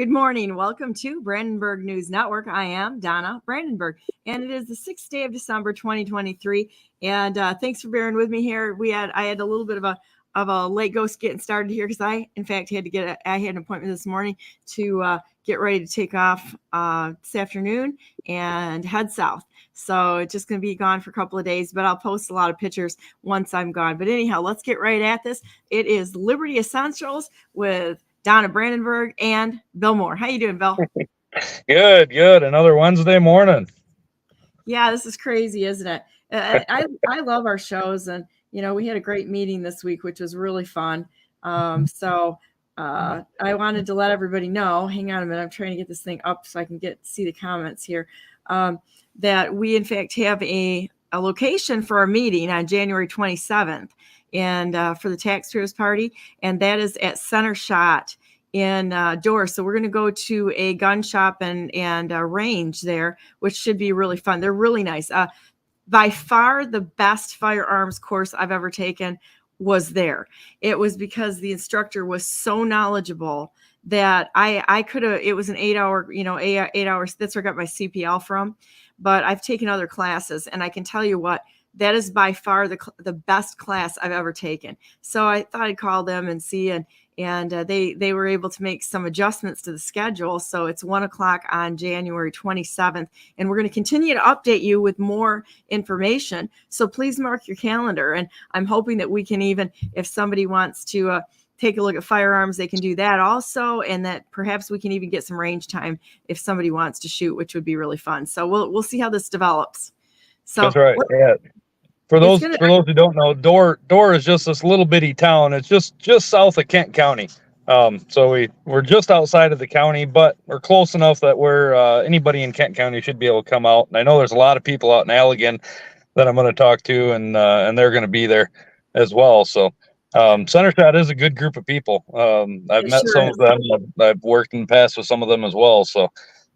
Good morning. Welcome to Brandenburg News Network. I am Donna Brandenburg, and it is the 6th day of December, 2023. And thanks for bearing with me here. I had a little bit of a late ghost getting started here because I, in fact, I had an appointment this morning to get ready to take off this afternoon and head south. So it's just going to be gone for a couple of days, but I'll post a lot of pictures once I'm gone. But anyhow, let's get right at this. It is Liberty Essentials with Donna Brandenburg and Bellmawr. How you doing, Bill? Good. Another Wednesday morning. Yeah, this is crazy, isn't it? I love our shows, and we had a great meeting this week, which was really fun. So I wanted to let everybody know. Hang on a minute, I'm trying to get this thing up so I can see the comments here. That we in fact have a location for our meeting on January 27th, and for the Taxpayers Party, and that is at Center Shot in Dorr. So we're going to go to a gun shop and a range there, which should be really fun. They're really nice. By far the best firearms course I've ever taken was there. It was because the instructor was so knowledgeable that I could have, it was an 8 hour, 8 hours. That's where I got my CPL from, but I've taken other classes, and I can tell you what, that is by far the best class I've ever taken. So I thought I'd call them and see, and they were able to make some adjustments to the schedule. So it's 1 o'clock on January 27th, and we're going to continue to update you with more information. So please mark your calendar, and I'm hoping that we can even, if somebody wants to take a look at firearms, they can do that also, and that perhaps we can even get some range time if somebody wants to shoot, which would be really fun. So we'll see how this develops. So that's right. Yeah. For those who don't know, Dorr is just this little bitty town. It's just south of Kent County. So we're just outside of the county, but we're close enough that anybody in Kent County should be able to come out. And I know there's a lot of people out in Allegan that I'm going to talk to, and they're going to be there as well. So Center Shot is a good group of people. I've met some of them. I've worked in the past with some of them as well. So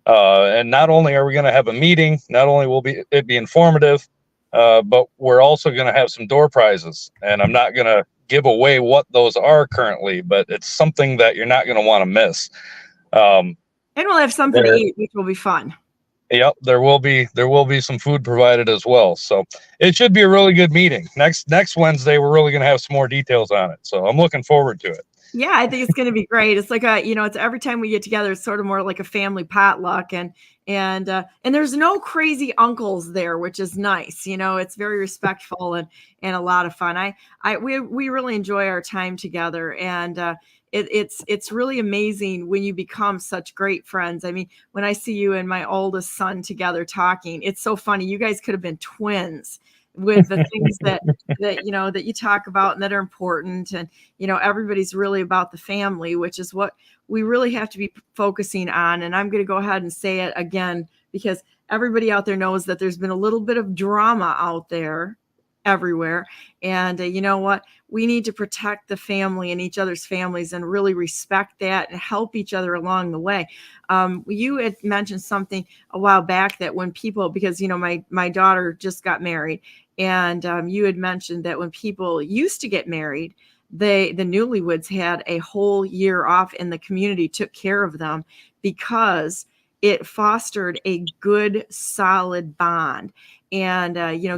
and not only are we going to have a meeting, not only will it be informative, but we're also going to have some door prizes, and I'm not going to give away what those are currently, but it's something that you're not going to want to miss. And we'll have something to eat, which will be fun. Yep, there will be some food provided as well. So it should be a really good meeting. Next Wednesday, we're really going to have some more details on it. So I'm looking forward to it. Yeah, I think it's going to be great. It's like it's every time we get together, it's sort of more like a family potluck, and there's no crazy uncles there, which is nice. It's very respectful and a lot of fun. We really enjoy our time together, and it's really amazing when you become such great friends. I mean, when I see you and my oldest son together talking, it's so funny. You guys could have been twins with the things that you talk about and that are important. And, everybody's really about the family, which is what we really have to be focusing on. And I'm going to go ahead and say it again, because everybody out there knows that there's been a little bit of drama out there everywhere. And you know what? We need to protect the family and each other's families and really respect that and help each other along the way. You had mentioned something a while back that when people, because, my daughter just got married, and you had mentioned that when people used to get married, the newlyweds had a whole year off, and the community took care of them because it fostered a good, solid bond, and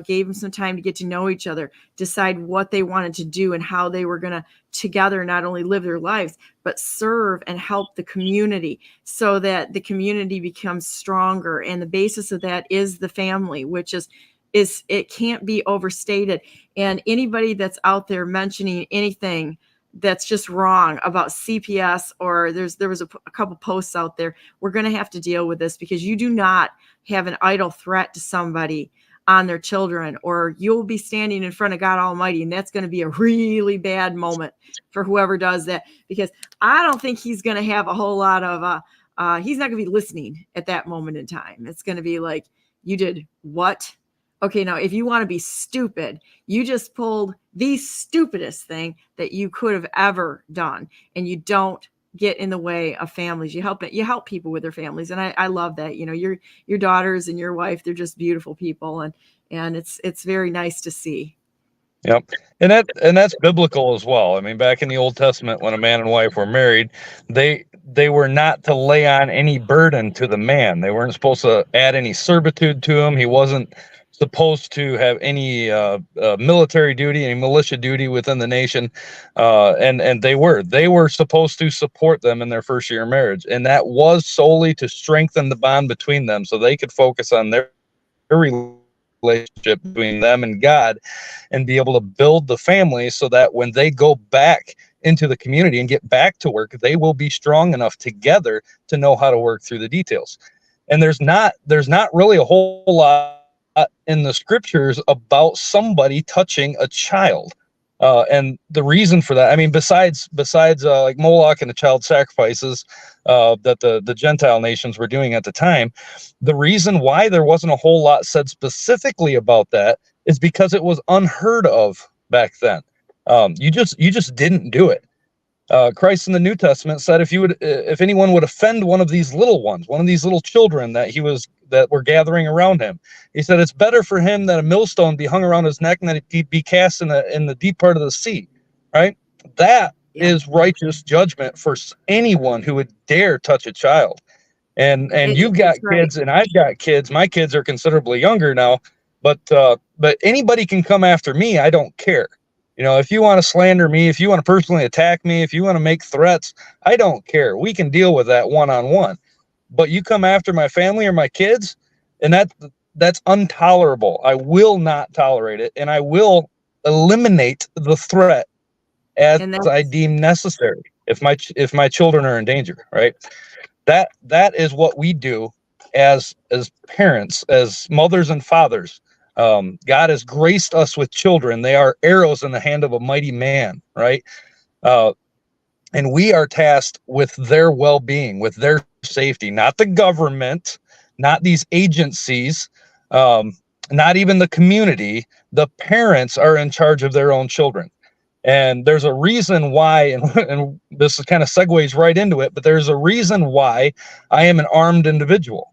gave them some time to get to know each other, decide what they wanted to do and how they were going to together not only live their lives, but serve and help the community, so that the community becomes stronger. And the basis of that is the family, which is it can't be overstated. And anybody that's out there mentioning anything that's just wrong about CPS, or there was a couple posts out there, we're going to have to deal with this, because you do not have an idle threat to somebody on their children, or you'll be standing in front of God Almighty, and that's going to be a really bad moment for whoever does that, because I don't think he's going to have a whole lot of he's not going to be listening at that moment in time. It's going to be like, you did what? Okay, now if you want to be stupid, you just pulled the stupidest thing that you could have ever done, and you don't get in the way of families. You help people with their families, and I love that. Your daughters and your wife, they're just beautiful people, and it's very nice to see. Yep. And that's biblical as well. I mean, back in the Old Testament, when a man and wife were married, they were not to lay on any burden to the man. They weren't supposed to add any servitude to him. He wasn't supposed to have any military duty, any militia duty within the nation. And they were supposed to support them in their first year of marriage. And that was solely to strengthen the bond between them so they could focus on their relationship between them and God, and be able to build the family so that when they go back into the community and get back to work, they will be strong enough together to know how to work through the details. And there's not really a whole lot in the scriptures about somebody touching a child. And the reason for that, I mean, besides like Moloch and the child sacrifices that the Gentile nations were doing at the time, the reason why there wasn't a whole lot said specifically about that is because it was unheard of back then. You just didn't do it. Christ in the New Testament said, if anyone would offend one of these little ones, one of these little children that were gathering around him, he said, it's better for him that a millstone be hung around his neck and that it be cast in the deep part of the sea. Right? That is righteous judgment for anyone who would dare touch a child. And you've got kids, and I've got kids. My kids are considerably younger now, but anybody can come after me. I don't care. You know, if you want to slander me, if you want to personally attack me, if you want to make threats, I don't care. We can deal with that one-on-one. But you come after my family or my kids, and that's intolerable. I will not tolerate it, and I will eliminate the threat as I deem necessary if my children are in danger, right? That is what we do as parents, as mothers and fathers. God has graced us with children. They are arrows in the hand of a mighty man, right? And we are tasked with their well-being, with their safety, not the government, not these agencies, not even the community. The parents are in charge of their own children. And there's a reason why, and this kind of segues right into it, but there's a reason why I am an armed individual.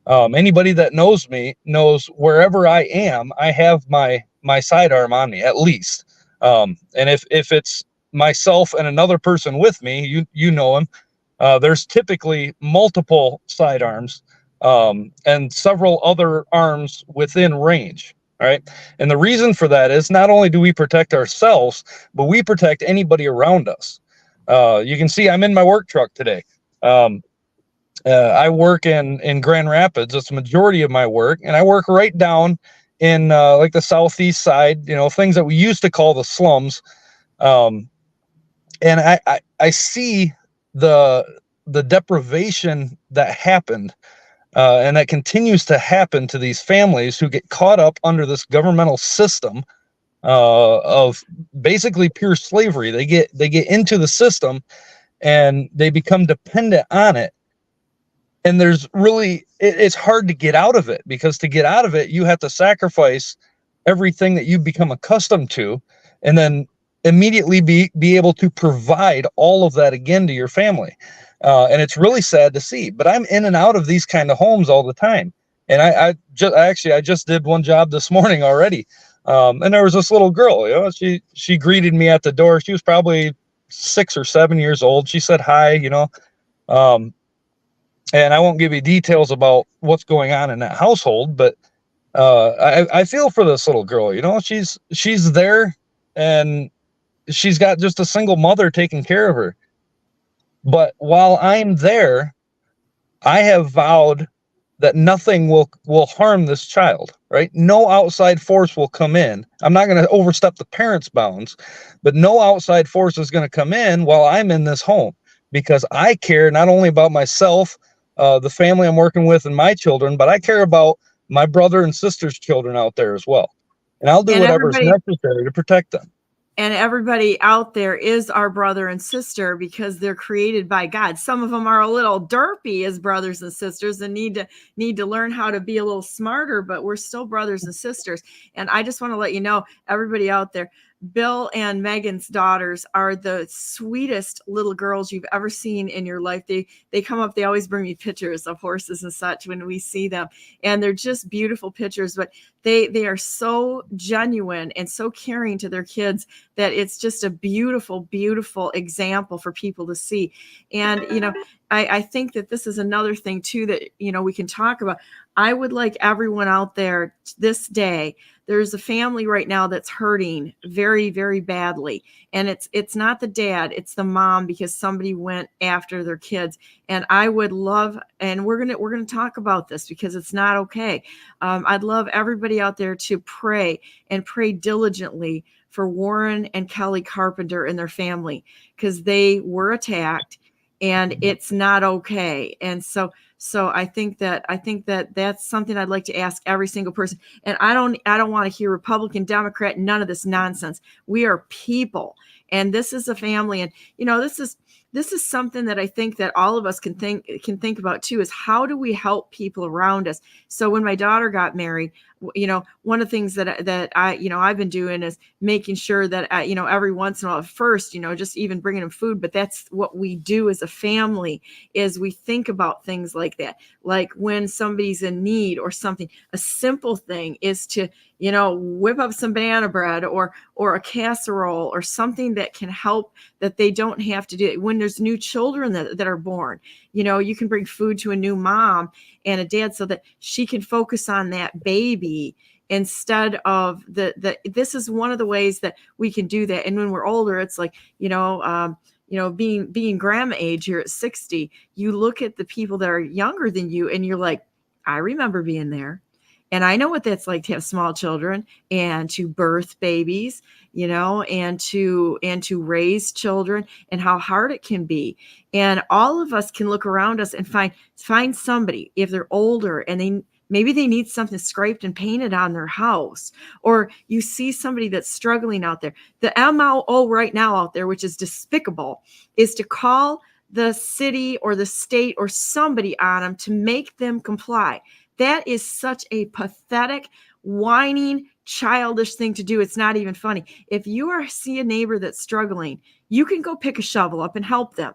Anybody that knows me knows wherever I am, I have my sidearm on me, at least. And if it's myself and another person with me, you know him, there's typically multiple sidearms and several other arms within range. All right. And the reason for that is not only do we protect ourselves, but we protect anybody around us. You can see I'm in my work truck today. I work in Grand Rapids. That's the majority of my work. And I work right down in like the southeast side, you know, things that we used to call the slums. And I see the deprivation that happened. And that continues to happen to these families who get caught up under this governmental system of basically pure slavery. They get into the system and they become dependent on it. And there's really, it's hard to get out of it, because to get out of it, you have to sacrifice everything that you've become accustomed to, and then immediately be able to provide all of that again to your family. And it's really sad to see, but I'm in and out of these kind of homes all the time. And I just did one job this morning already. And there was this little girl, you know, she greeted me at the door. She was probably 6 or 7 years old. She said hi, you know, and I won't give you details about what's going on in that household, but I feel for this little girl. You know, she's there, and she's got just a single mother taking care of her. But while I'm there, I have vowed that nothing will harm this child, right? No outside force will come in. I'm not going to overstep the parents' bounds, but no outside force is going to come in while I'm in this home, because I care not only about myself, the family I'm working with, and my children, but I care about my brother and sister's children out there as well. And I'll do whatever is necessary to protect them. And everybody out there is our brother and sister, because they're created by God. Some of them are a little derpy as brothers and sisters and need to learn how to be a little smarter, but we're still brothers and sisters. And I just want to let you know, everybody out there, Bill and Megan's daughters are the sweetest little girls you've ever seen in your life. They come up, they always bring me pictures of horses and such when we see them, and they're just beautiful pictures, but they are so genuine and so caring to their kids that it's just a beautiful, beautiful example for people to see. And I think that this is another thing too that we can talk about. I would like everyone out there this day. There's a family right now that's hurting very, very badly. And it's not the dad, it's the mom, because somebody went after their kids. And I would love, and we're gonna talk about this because it's not okay. I'd love everybody out there to pray and pray diligently for Warren and Kelly Carpenter and their family, because they were attacked and it's not okay. And so I think that that's something I'd like to ask every single person. And I don't want to hear Republican, Democrat, none of this nonsense. We are people, and this is a family. And this is something that I think that all of us can think about too, is how do we help people around us? So when my daughter got married, one of the things that I've been doing is making sure that every once in a while, first, just even bringing them food, but that's what we do as a family, is we think about things like that. Like when somebody's in need or something, a simple thing is to whip up some banana bread or a casserole or something that can help, that they don't have to do it. When there's new children that are born, you can bring food to a new mom and a dad so that she can focus on that baby instead of this is one of the ways that we can do that. And when we're older, it's like, being grandma age here at 60, you look at the people that are younger than you and you're like, I remember being there. And I know what that's like to have small children and to birth babies, and to raise children, and how hard it can be. And all of us can look around us and find somebody, if they're older and maybe they need something scraped and painted on their house, or you see somebody that's struggling out there. The MO right now out there, which is despicable, is to call the city or the state or somebody on them to make them comply. That is such a pathetic, whining, childish thing to do. It's not even funny. If you see a neighbor that's struggling, you can go pick a shovel up and help them,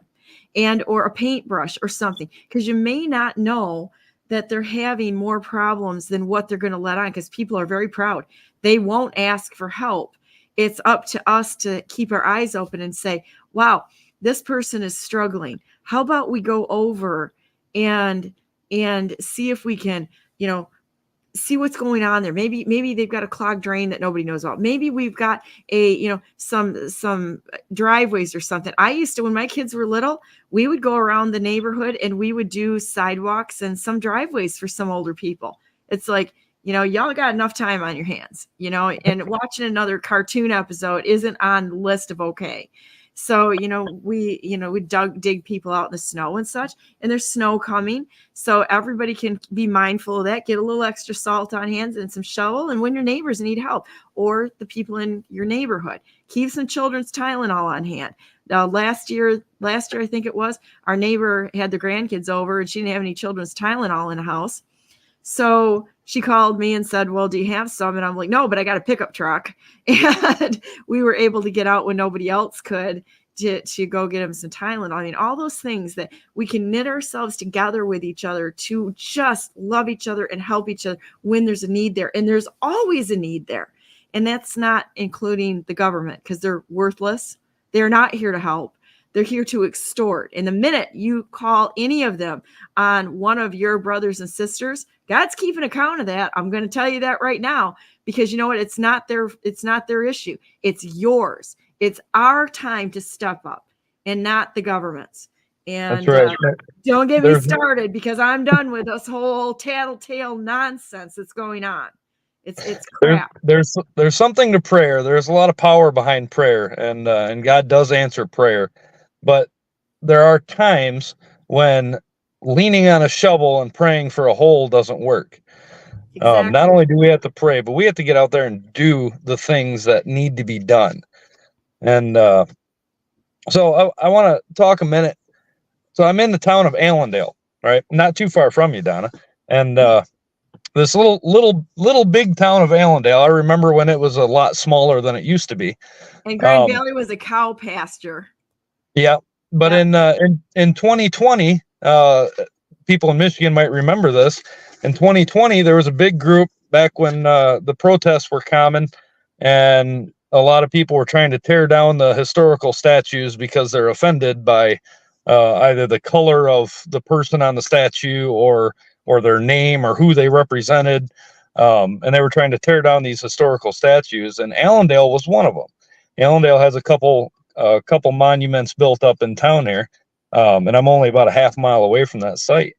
or a paintbrush or something, because you may not know that they're having more problems than what they're going to let on, because people are very proud. They won't ask for help. It's up to us to keep our eyes open and say, wow, this person is struggling. How about we go over and see if we can, see what's going on there. Maybe they've got a clogged drain that nobody knows about. Maybe we've got some driveways or something. I used to, when my kids were little, we would go around the neighborhood and we would do sidewalks and some driveways for some older people. It's like, y'all got enough time on your hands, and watching another cartoon episode isn't on the list of okay. So, we dig people out in the snow and such, and there's snow coming. So everybody can be mindful of that. Get a little extra salt on hands and some shovel. And when your neighbors need help, or the people in your neighborhood, keep some children's Tylenol on hand. Last year, I think it was, our neighbor had the grandkids over and she didn't have any children's Tylenol in the house. So she called me and said, well, do you have some? And I'm like, no, but I got a pickup truck. And we were able to get out when nobody else could to go get them some Tylenol. I mean, all those things that we can knit ourselves together with each other to just love each other and help each other when there's a need there. And there's always a need there. And that's not including the government, because they're worthless. They're not here to help. They're here to extort. And the minute you call any of them on one of your brothers and sisters, God's keeping account of that. I'm going to tell you that right now, because you know what? It's not their issue. It's yours. It's our time to step up, and not the government's. And that's right. Don't get me started, because I'm done with this whole tattletale nonsense that's going on. It's crap. There's something to prayer. There's a lot of power behind prayer, and God does answer prayer. But there are times when leaning on a shovel and praying for a hole doesn't work. Exactly. Not only do we have to pray, but we have to get out there and do the things that need to be done. And so I want to talk a minute. So I'm in the town of Allendale, right? Not too far from you, Donna. And this little big town of Allendale. I remember when it was a lot smaller than it used to be. And Grand Valley was a cow pasture. Yeah, but in 2020, people in Michigan might remember this. In 2020, there was a big group back when the protests were common, and a lot of people were trying to tear down the historical statues because they're offended by either the color of the person on the statue or their name or who they represented. And they were trying to tear down these historical statues, and Allendale was one of them. Allendale has a couple monuments built up in town there, and I'm only about a half mile away from that site.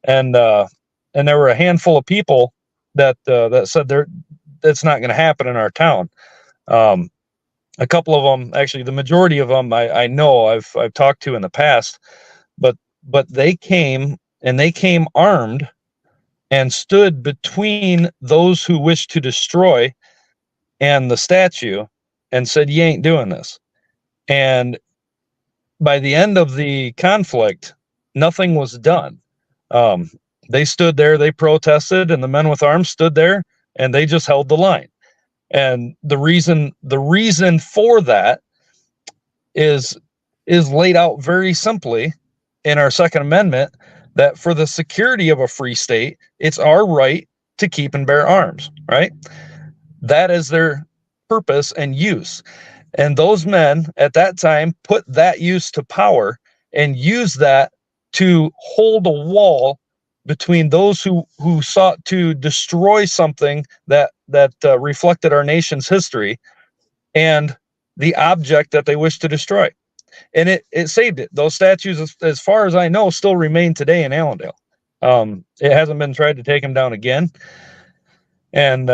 And there were a handful of people that said that's not going to happen in our town. A couple of them, actually, the majority of them, I know I've talked to in the past, but they came armed and stood between those who wished to destroy and the statue and said, "You ain't doing this." And by the end of the conflict, nothing was done. They stood there, they protested, and the men with arms stood there and they just held the line. And the reason for that is laid out very simply in our Second Amendment, that for the security of a free state, it's our right to keep and bear arms, right? That is their purpose and use. And those men at that time put that use to power and used that to hold a wall between those who sought to destroy something that reflected our nation's history and the object that they wished to destroy. And it saved it. Those statues, as far as I know, still remain today in Allendale. It hasn't been tried to take them down again. And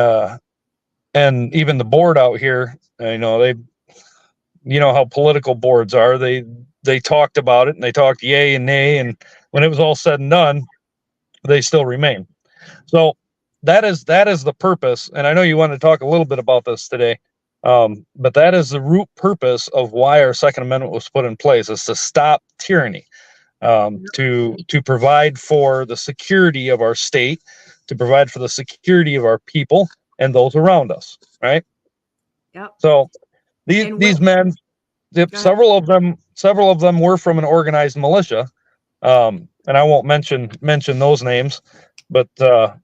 even the board out here, you know how political boards are. They talked about it and they talked yay and nay, and when it was all said and done, they still remain. So that is the purpose. And I know you want to talk a little bit about this today, but that is the root purpose of why our Second Amendment was put in place, is to stop tyranny, to provide for the security of our state, to provide for the security of our people and those around us, right? Yep. So these men, several of them were from an organized militia, and I won't mention those names, but in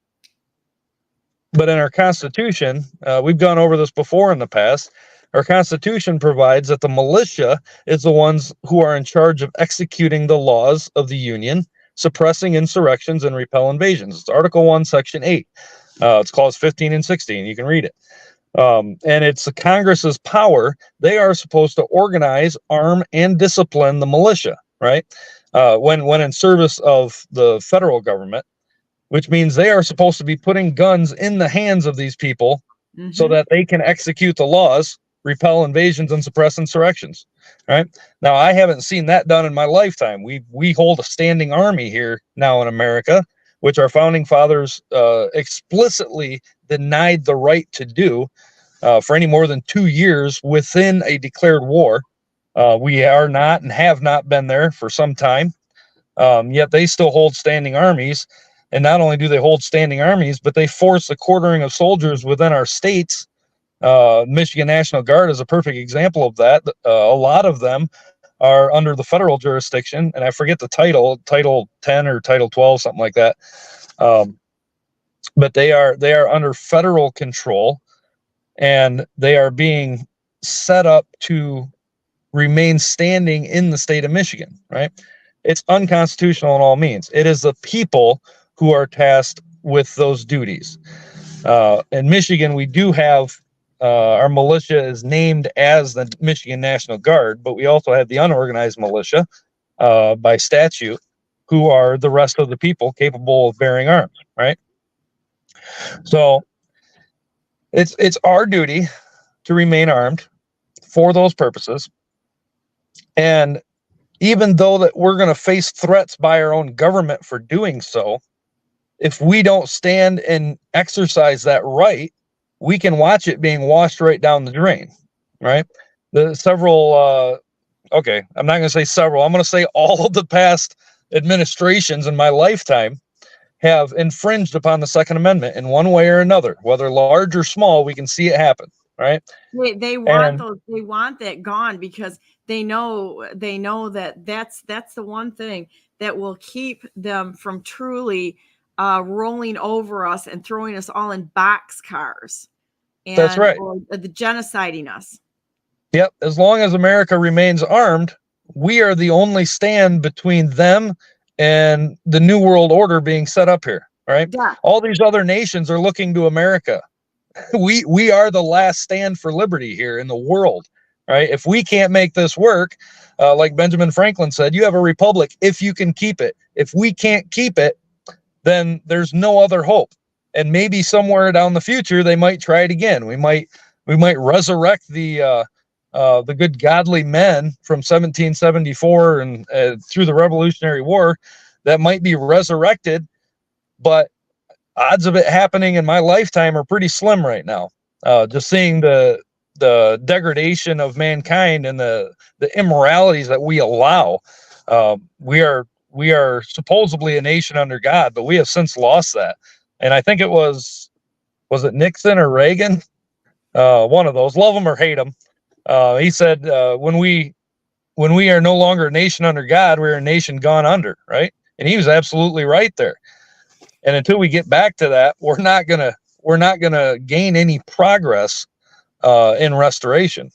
our Constitution, we've gone over this before in the past. Our Constitution provides that the militia is the ones who are in charge of executing the laws of the Union, suppressing insurrections, and repel invasions. It's Article 1, Section 8. It's clause 15 and 16. You can read it. And it's the Congress's power. They are supposed to organize, arm, and discipline the militia, right? When in service of the federal government, which means they are supposed to be putting guns in the hands of these people so that they can execute the laws, repel invasions, and suppress insurrections, right? Now, I haven't seen that done in my lifetime. We hold a standing army here now in America, which our founding fathers explicitly denied the right to do for any more than 2 years within a declared war. We are not and have not been there for some time, yet they still hold standing armies. And not only do they hold standing armies, but they force the quartering of soldiers within our states. Michigan National Guard is a perfect example of that. A lot of them are under the federal jurisdiction, and I forget the title 10 or Title 12, something like that. But they are under federal control, and they are being set up to remain standing in the state of Michigan, right? It's unconstitutional in all means. It is the people who are tasked with those duties. In Michigan, we do have our militia is named as the Michigan National Guard, but we also have the unorganized militia by statute, who are the rest of the people capable of bearing arms, right? So it's our duty to remain armed for those purposes. And even though that we're going to face threats by our own government for doing so, if we don't stand and exercise that right, we can watch it being washed right down the drain, right? I'm not going to say several. I'm going to say all of the past administrations in my lifetime have infringed upon the Second Amendment in one way or another, whether large or small. We can see it happen, right? They want those. They want that gone because they know that that's the one thing that will keep them from truly rolling over us and throwing us all in boxcars. That's right. Or the genociding us. Yep. As long as America remains armed, we are the only stand between them and the new world order being set up here. Right. Yeah. All these other nations are looking to America. We are the last stand for liberty here in the world. Right. If we can't make this work, like Benjamin Franklin said, you have a republic if you can keep it. If we can't keep it, then there's no other hope. And maybe somewhere down the future, they might try it again. We might resurrect the good godly men from 1774 and through the Revolutionary War that might be resurrected, but odds of it happening in my lifetime are pretty slim right now. Just seeing the degradation of mankind and the immoralities that we allow. We are supposedly a nation under God, but we have since lost that. And I think was it Nixon or Reagan? One of those, love them or hate them. He said, when we are no longer a nation under God, we're a nation gone under, right? And he was absolutely right there. And until we get back to that, we're not gonna gain any progress in restoration.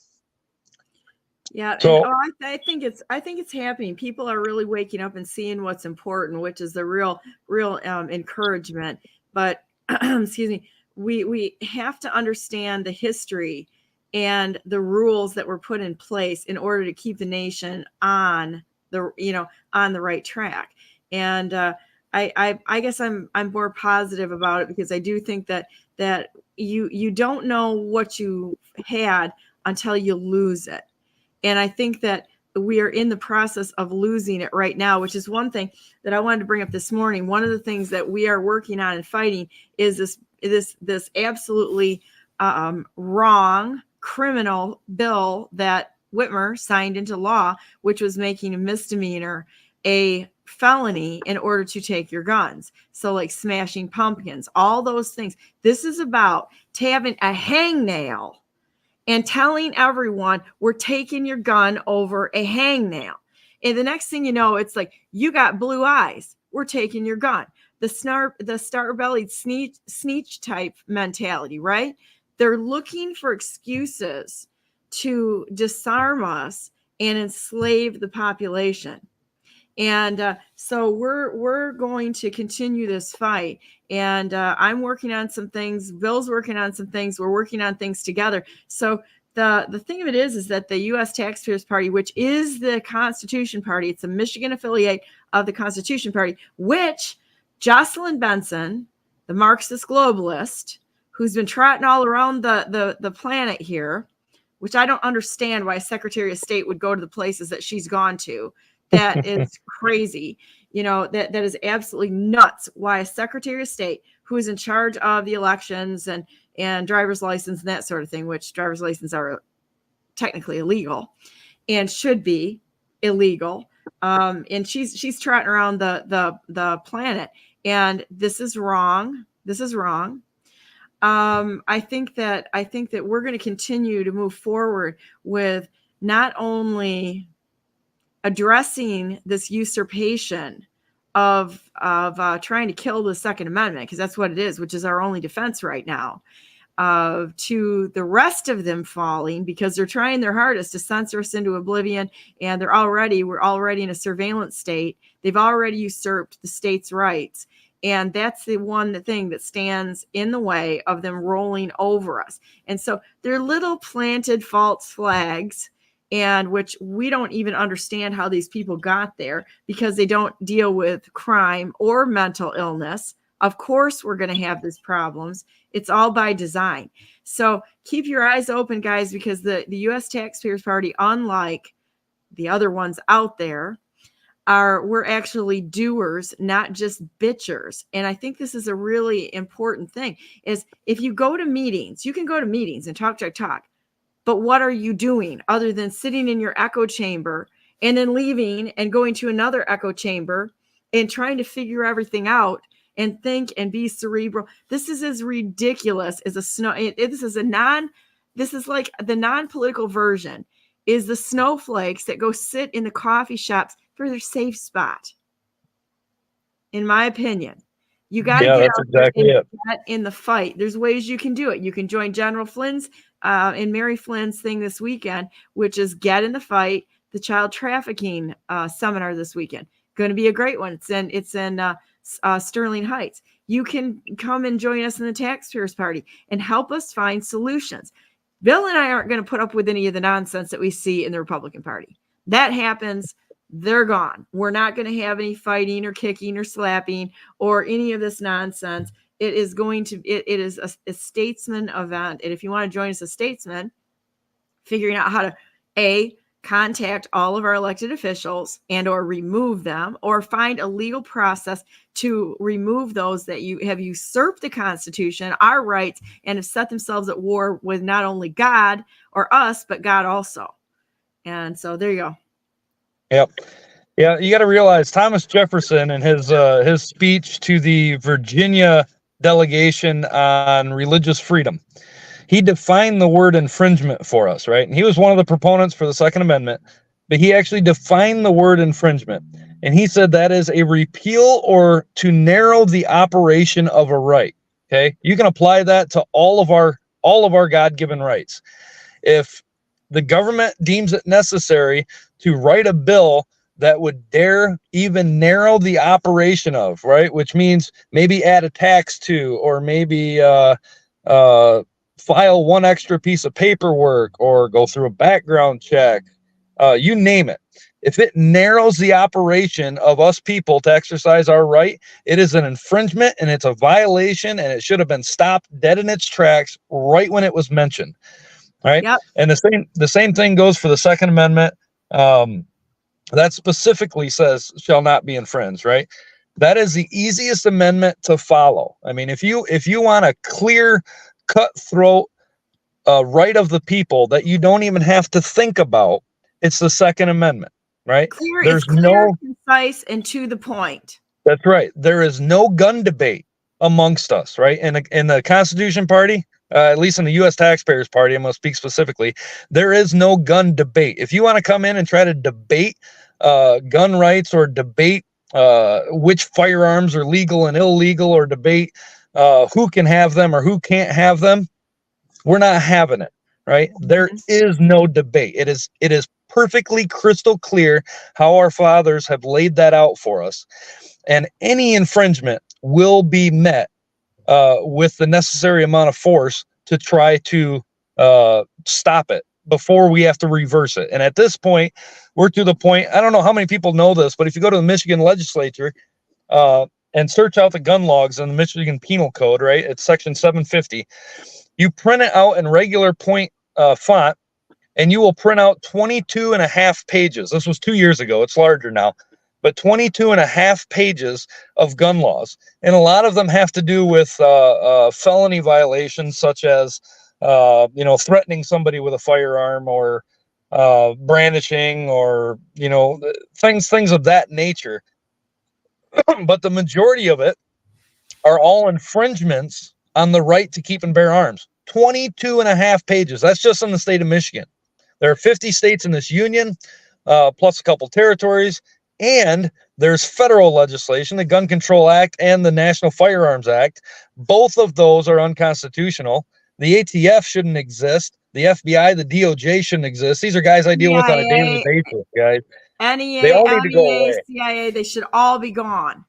Yeah, so, and I think it's happening. People are really waking up and seeing what's important, which is the real encouragement. But excuse me, we have to understand the history and the rules that were put in place in order to keep the nation on the right track. And I guess I'm more positive about it because I do think that you don't know what you had until you lose it. And I think that we are in the process of losing it right now, which is one thing that I wanted to bring up this morning. One of the things that we are working on and fighting is this absolutely wrong criminal bill that Whitmer signed into law, which was making a misdemeanor a felony in order to take your guns. So like smashing pumpkins, all those things. This is about having a hangnail and telling everyone we're taking your gun over a hangnail. And the next thing you know, it's like, you got blue eyes, we're taking your gun. The star-bellied sneech type mentality, right? They're looking for excuses to disarm us and enslave the population. And so we're going to continue this fight. And I'm working on some things. Bill's working on some things. We're working on things together. So the thing of it is that the U.S. Taxpayers Party, which is the Constitution Party, it's a Michigan affiliate of the Constitution Party, which Jocelyn Benson, the Marxist globalist, who's been trotting all around the planet here, which I don't understand why Secretary of State would go to the places that she's gone to. That is crazy. That is absolutely nuts why a Secretary of State who is in charge of the elections and driver's license and that sort of thing, which driver's license are technically illegal and should be illegal. And she's trotting around the planet, and this is wrong. This is wrong. I think that we're going to continue to move forward with not only addressing this usurpation of trying to kill the Second Amendment, because that's what it is, which is our only defense right now, to the rest of them falling because they're trying their hardest to censor us into oblivion, and we're already in a surveillance state. They've already usurped the state's rights, and that's the one thing that stands in the way of them rolling over us. And so they're little planted false flags, and which we don't even understand how these people got there because they don't deal with crime or mental illness. Of course, we're going to have these problems. It's all by design. So keep your eyes open, guys, because the U.S. Taxpayers Party, unlike the other ones out there, we're actually doers, not just bitchers. And I think this is a really important thing, is if you go to meetings, you can go to meetings and talk. But what are you doing other than sitting in your echo chamber and then leaving and going to another echo chamber and trying to figure everything out and think and be cerebral. This is as ridiculous as a snow. This is like the non-political version is the snowflakes that go sit in the coffee shops for their safe spot. In my opinion, you got to get out exactly there and get in the fight. There's ways you can do it. You can join General Flynn's and Mary Flynn's thing this weekend, which is Get in the Fight, the child trafficking seminar this weekend. Going to be a great one. It's in Sterling Heights. You can come and join us in the Taxpayers Party and help us find solutions. Bill and I aren't going to put up with any of the nonsense that we see in the Republican Party. That happens. They're gone. We're not going to have any fighting or kicking or slapping or any of this nonsense. It is a statesman event. And if you want to join us as statesmen, figuring out how to contact all of our elected officials and or remove them, or find a legal process to remove those that you have usurped the Constitution, our rights, and have set themselves at war with not only God or us, but God also. And so there you go. Yep. Yeah, you got to realize Thomas Jefferson in his speech to the Virginia delegation on religious freedom, he defined the word infringement for us, right? And he was one of the proponents for the Second Amendment, but he actually defined the word infringement. And he said that is a repeal or to narrow the operation of a right. Okay. You can apply that to all of our God-given rights. If the government deems it necessary to write a bill that would dare even narrow the operation of, right? Which means maybe add a tax to, or maybe file one extra piece of paperwork, or go through a background check, you name it. If it narrows the operation of us people to exercise our right, it is an infringement and it's a violation, and it should have been stopped dead in its tracks right when it was mentioned. Right. Yep. And the same thing goes for the Second Amendment. That specifically says shall not be infringed. Right. That is the easiest amendment to follow. I mean, if you want a clear, cutthroat right of the people that you don't even have to think about, it's the Second Amendment. Right. There's clear, concise, and to the point. That's right. There is no gun debate amongst us. Right. In the Constitution Party, at least in the U.S. Taxpayers Party, I'm going to speak specifically, there is no gun debate. If you want to come in and try to debate gun rights, or debate which firearms are legal and illegal, or debate who can have them or who can't have them, we're not having it, right? There is no debate. It is perfectly crystal clear how our fathers have laid that out for us. And any infringement will be met with the necessary amount of force to try to stop it before we have to reverse it. And at this point, we're to the point, I don't know how many people know this, but if you go to the Michigan legislature and search out the gun logs in the Michigan Penal Code, right, it's section 750, you print it out in regular point font, and you will print out 22 and a half pages. This was 2 years ago. It's larger now. But 22 and a half pages of gun laws. And a lot of them have to do with felony violations, such as, threatening somebody with a firearm, or brandishing, or, things of that nature. But the majority of it are all infringements on the right to keep and bear arms. 22 and a half pages. That's just in the state of Michigan. There are 50 states in this union, plus a couple territories. And there's federal legislation, the Gun Control Act and the National Firearms Act. Both of those are unconstitutional. The ATF shouldn't exist. The FBI, the DOJ shouldn't exist. These are guys I deal with on a daily basis, guys. NEA, they all need to go away. CIA, they should all be gone.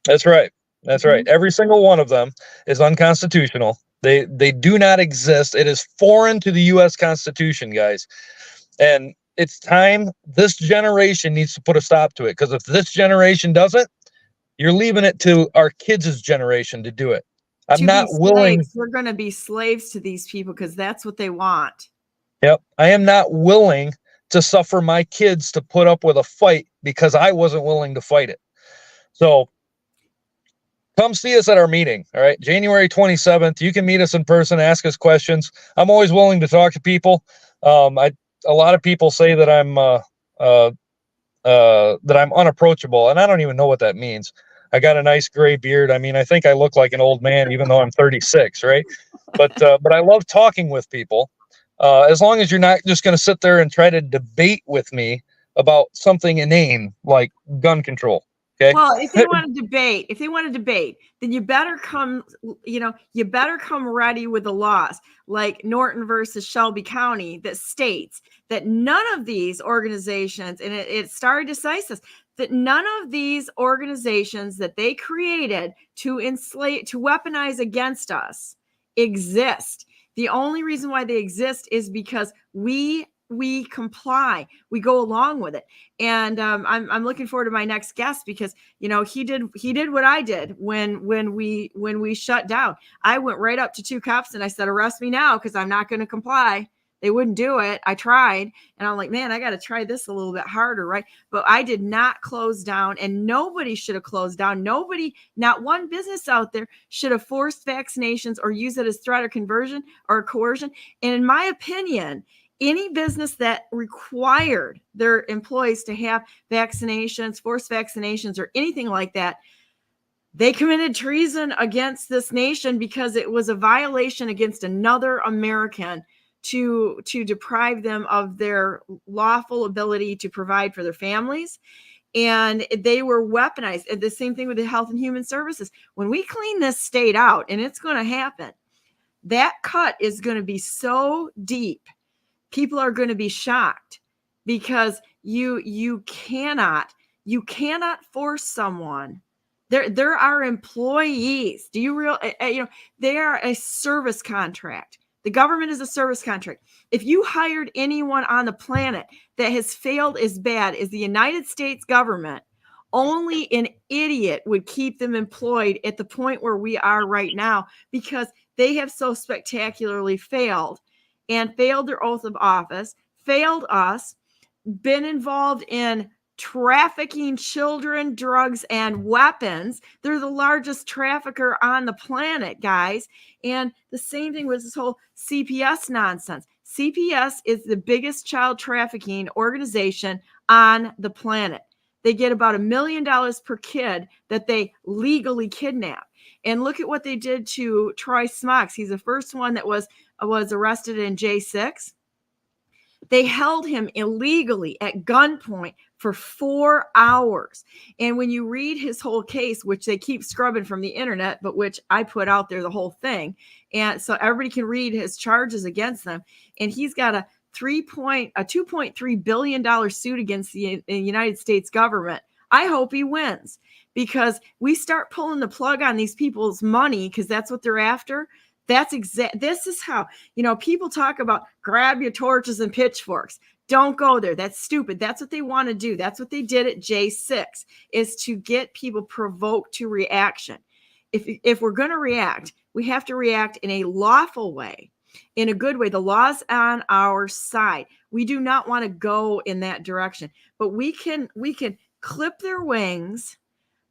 That's right. That's right. Every single one of them is unconstitutional. They do not exist. It is foreign to the U.S. Constitution, guys. And it's time. This generation needs to put a stop to it, because if this generation doesn't, you're leaving it to our kids' generation to do it. I'm not willing. We're going to be slaves to these people because that's what they want. Yep. I am not willing to suffer my kids to put up with a fight because I wasn't willing to fight it. So come see us at our meeting. All right. January 27th. You can meet us in person, ask us questions. I'm always willing to talk to people. A lot of people say that I'm unapproachable, and I don't even know what that means. I got a nice gray beard. I mean, I think I look like an old man, even though I'm 36, right? But I love talking with people. As long as you're not just going to sit there and try to debate with me about something inane like gun control. Okay. Well, if they want to debate, then you better come ready with the laws like Norton versus Shelby County that states that none of these organizations, and it stare decisis, that none of these organizations that they created to enslave, to weaponize against us exist. The only reason why they exist is because we comply, we go along with it. And I'm looking forward to my next guest because he did what I did when we shut down. I went right up to two cops and I said, arrest me now because I'm not going to comply. They wouldn't do it. I tried, and I'm like, man, I got to try this a little bit harder, right? But I did not close down, and nobody should have closed down. Nobody, not one business out there should have forced vaccinations or use it as threat or conversion or coercion. And in my opinion, any business that required their employees to have vaccinations, forced vaccinations, or anything like that, they committed treason against this nation because it was a violation against another American to deprive them of their lawful ability to provide for their families. And they were weaponized. And the same thing with the Health and Human Services. When we clean this state out, and it's going to happen, that cut is going to be so deep. People are going to be shocked because you cannot force someone. There are employees. Do you realize? They are a service contract. The government is a service contract. If you hired anyone on the planet that has failed as bad as the United States government, only an idiot would keep them employed at the point where we are right now, because they have so spectacularly failed their oath of office, failed us, been involved in trafficking children, drugs, and weapons. They're the largest trafficker on the planet, guys. And the same thing with this whole CPS nonsense. CPS is the biggest child trafficking organization on the planet. They get about $1 million per kid that they legally kidnap. And look at what they did to Troy Smocks. He's the first one that was arrested in J6. They held him illegally at gunpoint for 4 hours. And when you read his whole case, which they keep scrubbing from the internet, but which I put out there, the whole thing, and so everybody can read his charges against them. And he's got a $2.3 billion suit against the United States government. I hope he wins, because we start pulling the plug on these people's money because that's what they're after. This is how, people talk about grab your torches and pitchforks. Don't go there. That's stupid. That's what they want to do. That's what they did at J6, is to get people provoked to reaction. If we're going to react, we have to react in a lawful way, in a good way. The law's on our side. We do not want to go in that direction, but we can clip their wings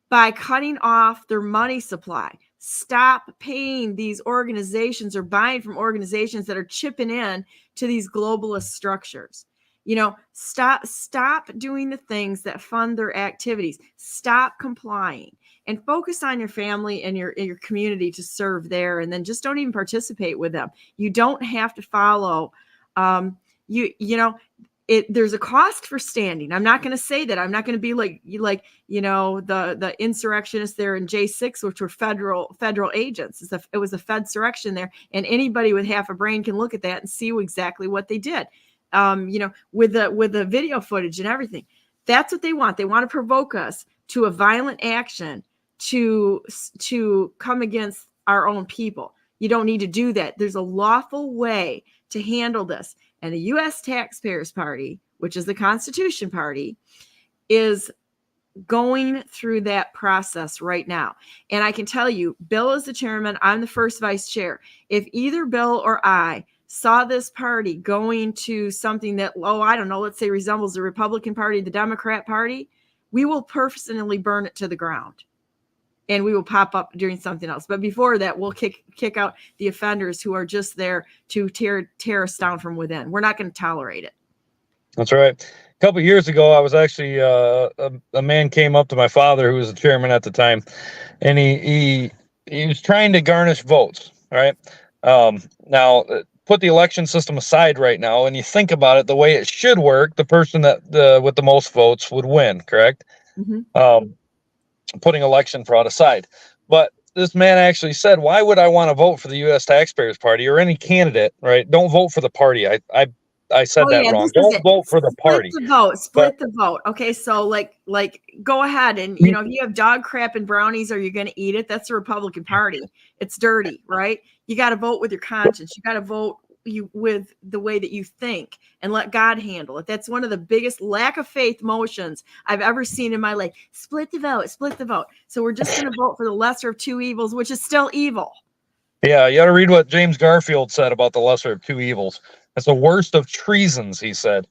by cutting off their money supply. Stop paying these organizations or buying from organizations that are chipping in to these globalist structures. Stop doing the things that fund their activities. Stop complying and focus on your family and your community to serve there. And then just don't even participate with them. You don't have to follow. There's a cost for standing. I'm not going to say that. I'm not going to be like the insurrectionists there in J6, which were federal agents. It was a fedsurrection there, and anybody with half a brain can look at that and see exactly what they did. With the video footage and everything. That's what they want. They want to provoke us to a violent action to come against our own people. You don't need to do that. There's a lawful way to handle this. And the U.S. Taxpayers Party, which is the Constitution Party, is going through that process right now. And I can tell you, Bill is the chairman. I'm the first vice chair. If either Bill or I saw this party going to something that, let's say resembles the Republican Party, the Democrat Party, we will personally burn it to the ground. And we will pop up doing something else. But before that, we'll kick out the offenders who are just there to tear us down from within. We're not going to tolerate it. That's right. couple of years ago, I was actually a man came up to my father, who was the chairman at the time, and he was trying to garnish votes. All right. Now, put the election system aside right now, and you think about it the way it should work. The person that with the most votes would win. Correct. Mm-hmm. Putting election fraud aside, but this man actually said, "Why would I want to vote for the U.S. Taxpayers Party or any candidate? Right? Don't vote for the party." I said that wrong. Don't vote for the party. Split the vote. Okay, so like go ahead and if you have dog crap and brownies, are you going to eat it? That's the Republican Party. It's dirty, right? You got to vote with your conscience. You got to vote with the way that you think and let God handle it. That's one of the biggest lack of faith motions I've ever seen in my life. Split the vote, split the vote. So we're just going to vote for the lesser of two evils, which is still evil. Yeah, you got to read what James Garfield said about the lesser of two evils. That's the worst of treasons, he said.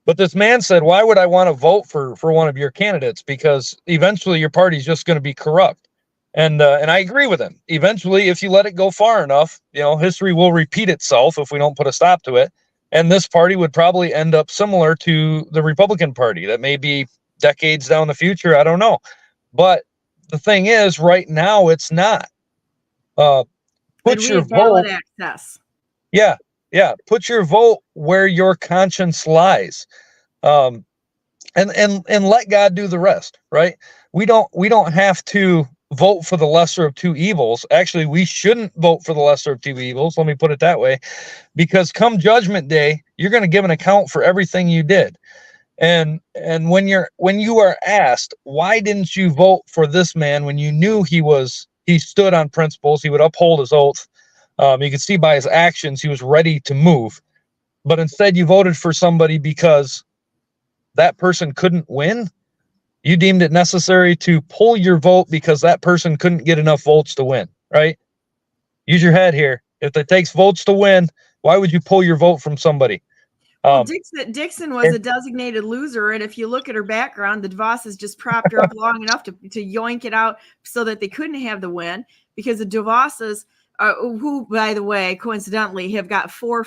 But this man said, "Why would I want to vote for one of your candidates? Because eventually your party's just going to be corrupt." And I agree with him. Eventually, if you let it go far enough, history will repeat itself if we don't put a stop to it. And this party would probably end up similar to the Republican Party. That may be decades down the future. I don't know. But the thing is, right now, it's not. Put your vote. Access. Yeah. Put your vote where your conscience lies, and let God do the rest. Right? We don't have to vote for the lesser of two evils. Actually, we shouldn't vote for the lesser of two evils. Let me put it that way, because come Judgment Day, you're going to give an account for everything you did. And when you are asked, why didn't you vote for this man when you knew he stood on principles, he would uphold his oath. You could see by his actions he was ready to move, but instead you voted for somebody because that person couldn't win. You deemed it necessary to pull your vote because that person couldn't get enough votes to win, right? Use your head here. If it takes votes to win, why would you pull your vote from somebody? Well, Dixon was a designated loser, and if you look at her background, the DeVosses just propped her up long enough to yoink it out so that they couldn't have the win, because the DeVosses, who, by the way, coincidentally, have got 4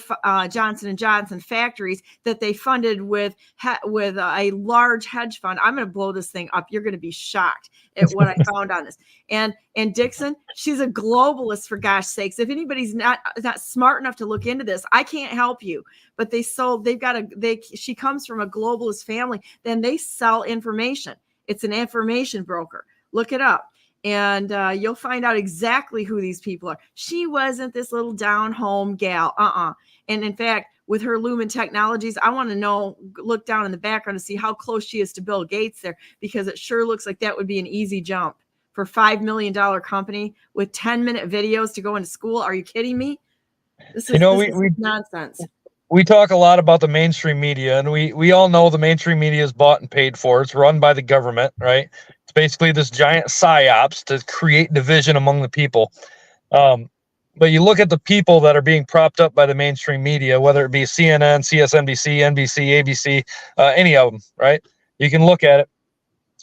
Johnson & Johnson factories that they funded with a large hedge fund. I'm going to blow this thing up. You're going to be shocked at what I found on this. And Dixon, she's a globalist, for gosh sakes. If anybody's not smart enough to look into this, I can't help you. But she comes from a globalist family. Then they sell information. It's an information broker. Look it up. And you'll find out exactly who these people are. She wasn't this little down-home gal. And in fact, with her Lumen Technologies, I want to look down in the background to see how close she is to Bill Gates there, because it sure looks like that would be an easy jump for $5 million company with 10-minute videos to go into school. Are you kidding me? This is nonsense. We talk a lot about the mainstream media, and we all know the mainstream media is bought and paid for. It's run by the government, right? It's basically this giant psyops to create division among the people. But you look at the people that are being propped up by the mainstream media, whether it be CNN, CSNBC, NBC, ABC, any of them, right? You can look at it.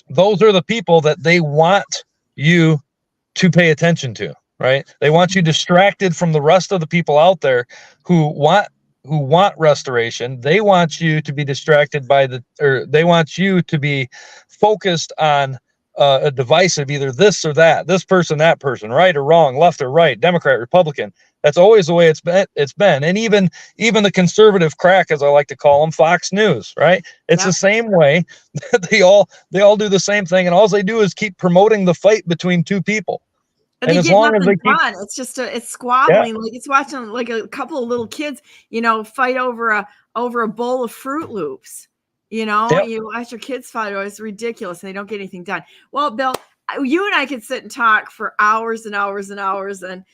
Those are the people that they want you to pay attention to, right? They want you distracted from the rest of the people out there who want restoration. They want you to be distracted they want you to be focused on a divisive, either this or that, this person, that person, right or wrong, left or right, Democrat, Republican. That's always the way it's been. And even the conservative crack, as I like to call them, Fox News, right? It's the same way. They all do the same thing, and all they do is keep promoting the fight between two people. And as long as they keep, it's just it's squabbling. Like it's watching like a couple of little kids, fight over a bowl of Fruit Loops. You watch your kids fight. It's ridiculous, and they don't get anything done. Well, Bill, you and I could sit and talk for hours and hours and hours, and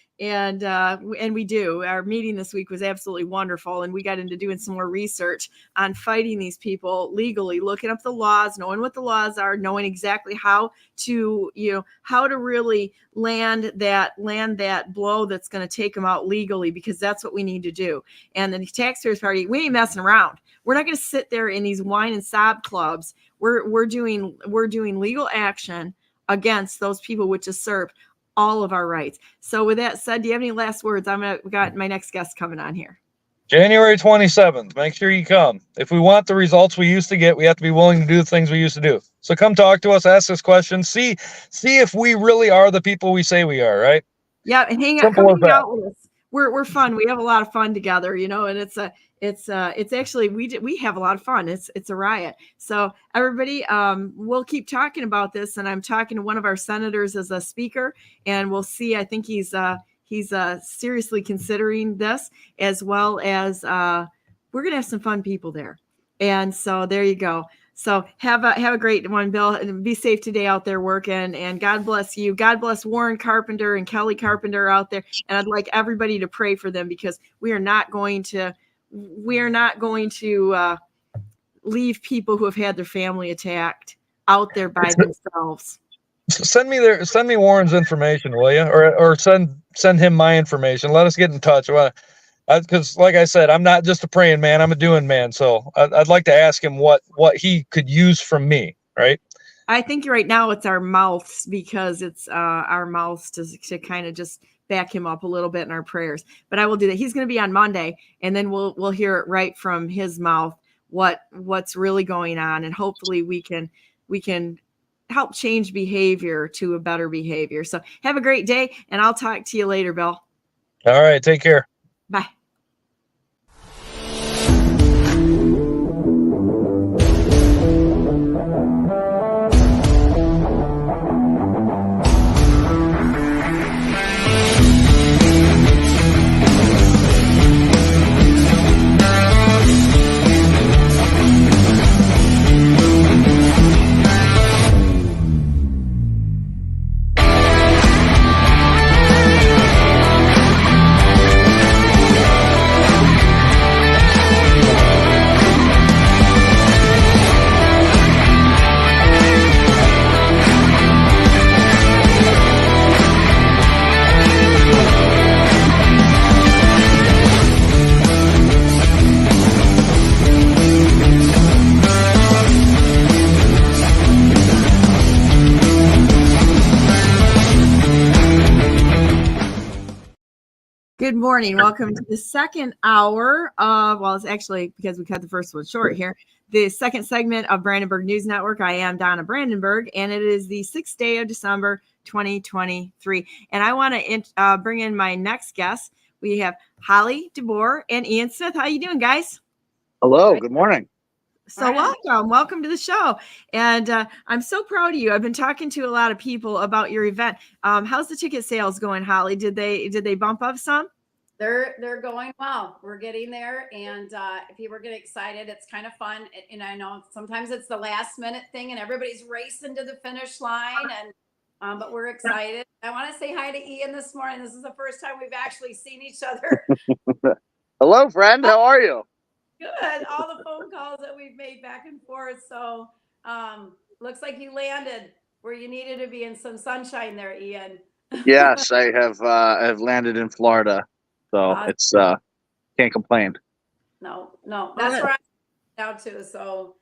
we do. Our meeting this week was absolutely wonderful, and we got into doing some more research on fighting these people legally, looking up the laws, knowing what the laws are, knowing exactly how to really land that blow that's going to take them out legally, because that's what we need to do. And the Taxpayers Party, we ain't messing around. We're not going to sit there in these whine and sob clubs. We're doing legal action against those people which usurp all of our rights. So with that said, do you have any last words? We got my next guest coming on here. January 27th. Make sure you come. If we want the results we used to get, we have to be willing to do the things we used to do. So come talk to us, ask us questions, see if we really are the people we say we are, right? Yeah, and come hang out with us. We're fun. We have a lot of fun together, and it's actually we have a lot of fun. It's a riot. So everybody, we'll keep talking about this, and I'm talking to one of our senators as a speaker, and we'll see. I think he's seriously considering this, as well as we're gonna have some fun people there. And so there you go. So have a great one, Bill, and be safe today out there working. And God bless you. God bless Warren Carpenter and Kelly Carpenter out there. And I'd like everybody to pray for them, because we are not going to leave people who have had their family attacked out there by themselves. Send me Warren's information, will you? Or send him my information. Let us get in touch. Because like I said, I'm not just a praying man, I'm a doing man. So I'd like to ask him what he could use from me, right? I think right now it's our mouths, because it's our mouths to kind of just back him up a little bit in our prayers. But I will do that. He's going to be on Monday, and then we'll hear it right from his mouth what's really going on, and hopefully we can help change behavior to a better behavior. So have a great day, and I'll talk to you later, Bill. All right, take care. Bye. Good morning. Welcome to the second hour of, well, it's actually, because we cut the first one short here, the second segment of Brandenburg News Network. I am Donna Brandenburg, and it is the 6th day of December, 2023. And I want to bring in my next guest. We have Holly DeBoer and Ian Smith. How you doing, guys? Hello. Good morning. So welcome to the show. And I'm so proud of you. I've been talking to a lot of people about your event. How's the ticket sales going, Holly? Did they bump up some? They're going well. We're getting there, and people are getting excited. It's kind of fun, and I know sometimes it's the last minute thing, and everybody's racing to the finish line, and but we're excited. I want to say hi to Ian this morning. This is the first time we've actually seen each other. Hello, friend. How are you? Good. All the phone calls that we've made back and forth. So looks like you landed where you needed to be in some sunshine there, Ian. Yes, I have landed in Florida. So it's can't complain. No, that's where I'm now too. So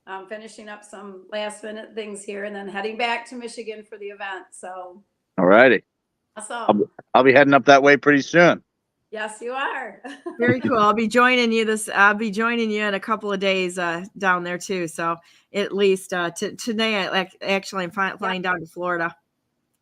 I'm finishing up some last minute things here, and then heading back to Michigan for the event. So all righty. Awesome. I'll be heading up that way pretty soon. Yes, you are. Very cool. I'll be joining you in a couple of days down there too. So at least today, I'm flying down to Florida.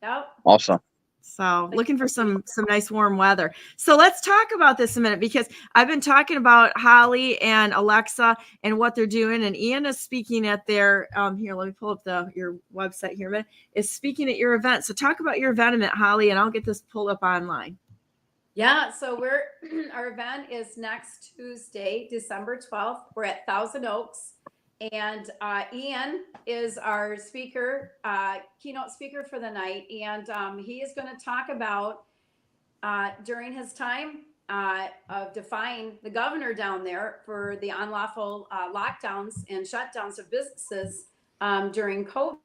Yep. Awesome. So looking for some nice warm weather. So let's talk about this a minute, because I've been talking about Holly and Alexa and what they're doing. And Ian is speaking at their, here, let me pull up your website here a minute, is speaking at your event. So talk about your event a minute, Holly, and I'll get this pulled up online. Yeah, so our event is next Tuesday, December 12th. We're at Thousand Oaks, and Ian is our speaker, keynote speaker for the night, and he is going to talk about during his time of defying the governor down there for the unlawful lockdowns and shutdowns of businesses during COVID.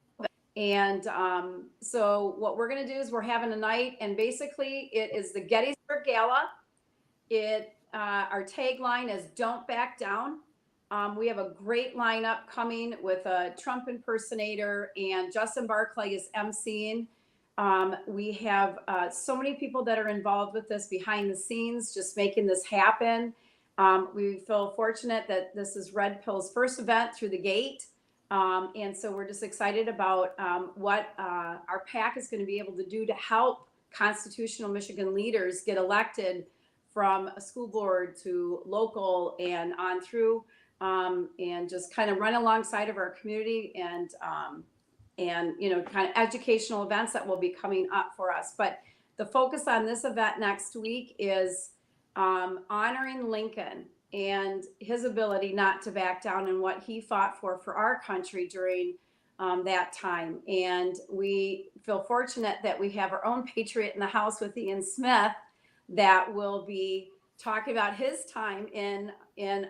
And so what we're going to do is we're having a night, and basically it is the Gettysburg Gala. Our tagline is "Don't Back Down." We have a great lineup coming with a Trump impersonator, and Justin Barclay is emceeing. We have so many people that are involved with this behind the scenes, just making this happen. We feel fortunate that this is Red Pill's first event through the gate. And so we're just excited about what our PAC is going to be able to do to help constitutional Michigan leaders get elected from a school board to local and on through, and just kind of run alongside of our community and kind of educational events that will be coming up for us. But the focus on this event next week is honoring Lincoln and his ability not to back down and what he fought for our country during that time. And we feel fortunate that we have our own patriot in the house with Ian Smith that will be talking about his time in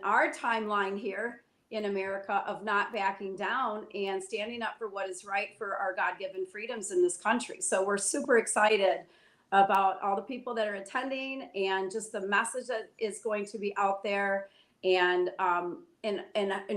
our timeline here in America of not backing down and standing up for what is right for our God-given freedoms in this country. So we're super excited about all the people that are attending and just the message that is going to be out there, and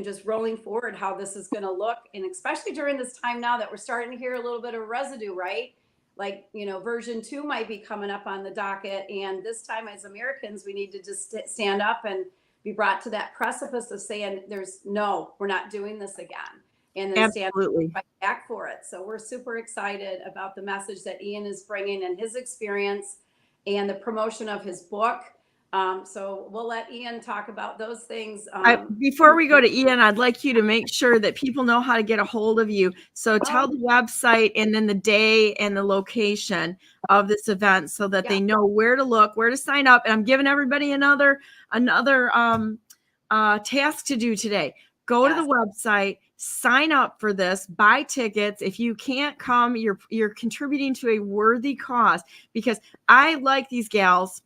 just rolling forward how this is going to look, and especially during this time now that we're starting to hear a little bit of residue, right? Like, version 2 might be coming up on the docket, and this time as Americans we need to just stand up and be brought to that precipice of saying we're not doing this again, and then Absolutely. stand back for it. So we're super excited about the message that Ian is bringing and his experience and the promotion of his book. So we'll let Ian talk about those things. Before we go to Ian, I'd like you to make sure that people know how to get a hold of you. So tell the website and then the day and the location of this event so that they know where to look, where to sign up. And I'm giving everybody another task to do today. Go to the website, sign up for this, buy tickets. If you can't come, you're contributing to a worthy cause, because I like these gals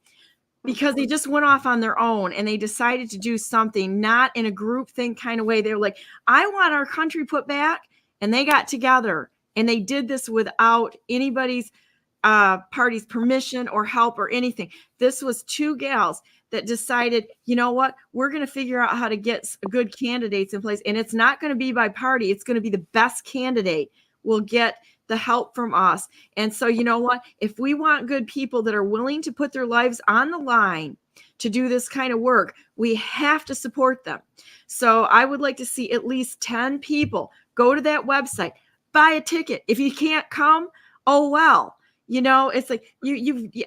because they just went off on their own and they decided to do something, not in a group think kind of way. They're like, I want our country put back. And they got together and they did this without anybody's party's permission or help or anything. This was 2 gals that decided, you know what, we're going to figure out how to get good candidates in place. And it's not going to be by party. It's going to be the best candidate will get the help from us. And so, you know what, if we want good people that are willing to put their lives on the line to do this kind of work, we have to support them. So I would like to see at least 10 people go to that website, buy a ticket. If you can't come, oh, well. It's like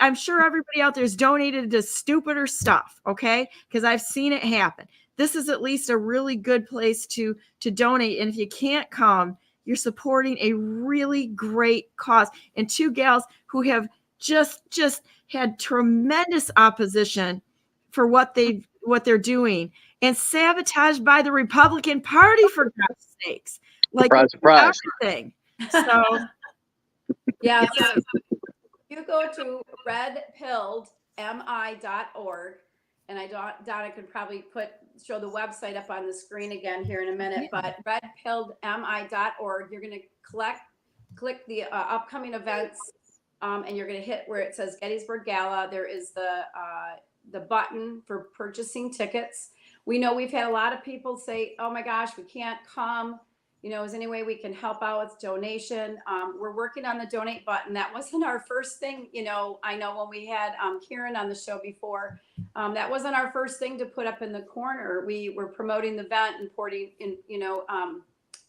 I'm sure everybody out there has donated to stupider stuff, okay? Because I've seen it happen. This is at least a really good place to donate. And if you can't come, you're supporting a really great cause. And 2 gals who have just had tremendous opposition for what they're doing, and sabotaged by the Republican Party, for God's sakes. Like, surprise. Everything. So yeah. So you go to redpilledmi.org, and Donna could probably show the website up on the screen again here in a minute, but redpilledmi.org, you're going to click the upcoming events, and you're going to hit where it says Gettysburg Gala. There is the button for purchasing tickets. We know we've had a lot of people say, oh my gosh, we can't come. Is there any way we can help out with donation? We're working on the donate button. That wasn't our first thing. I know when we had Kieran on the show before, that wasn't our first thing to put up in the corner. We were promoting the event and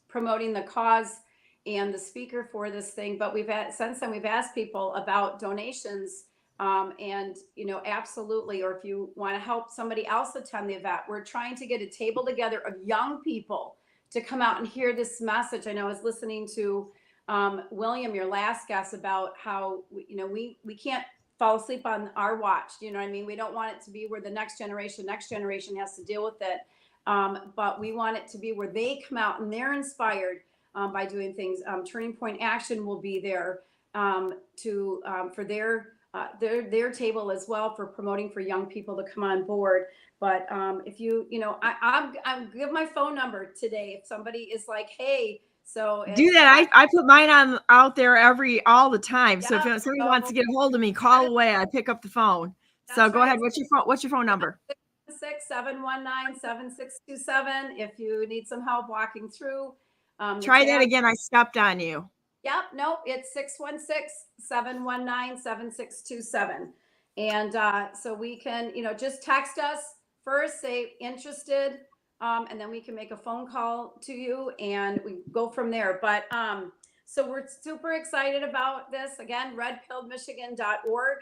promoting the cause and the speaker for this thing. But since then we've asked people about donations, and absolutely. Or if you want to help somebody else attend the event, we're trying to get a table together of young people to come out and hear this message. I know I was listening to William, your last guest, about how we can't fall asleep on our watch. You know what I mean? We don't want it to be where the next generation has to deal with it. But we want it to be where they come out and they're inspired by doing things. Turning Point Action will be there for their table as well, for promoting for young people to come on board. But if I'm give my phone number today. If somebody is like, hey, so do that. I put mine out there all the time. So if somebody wants to get a hold of me, call away. I pick up the phone. So go ahead. What's your phone number? 617-197-6627. If you need some help walking through. Try that again. I stepped on you. Yep. No, it's 616-719-7627. And so we can, just text us first, say interested, and then we can make a phone call to you and we go from there. But so we're super excited about this. Again, redpilledmichigan.org.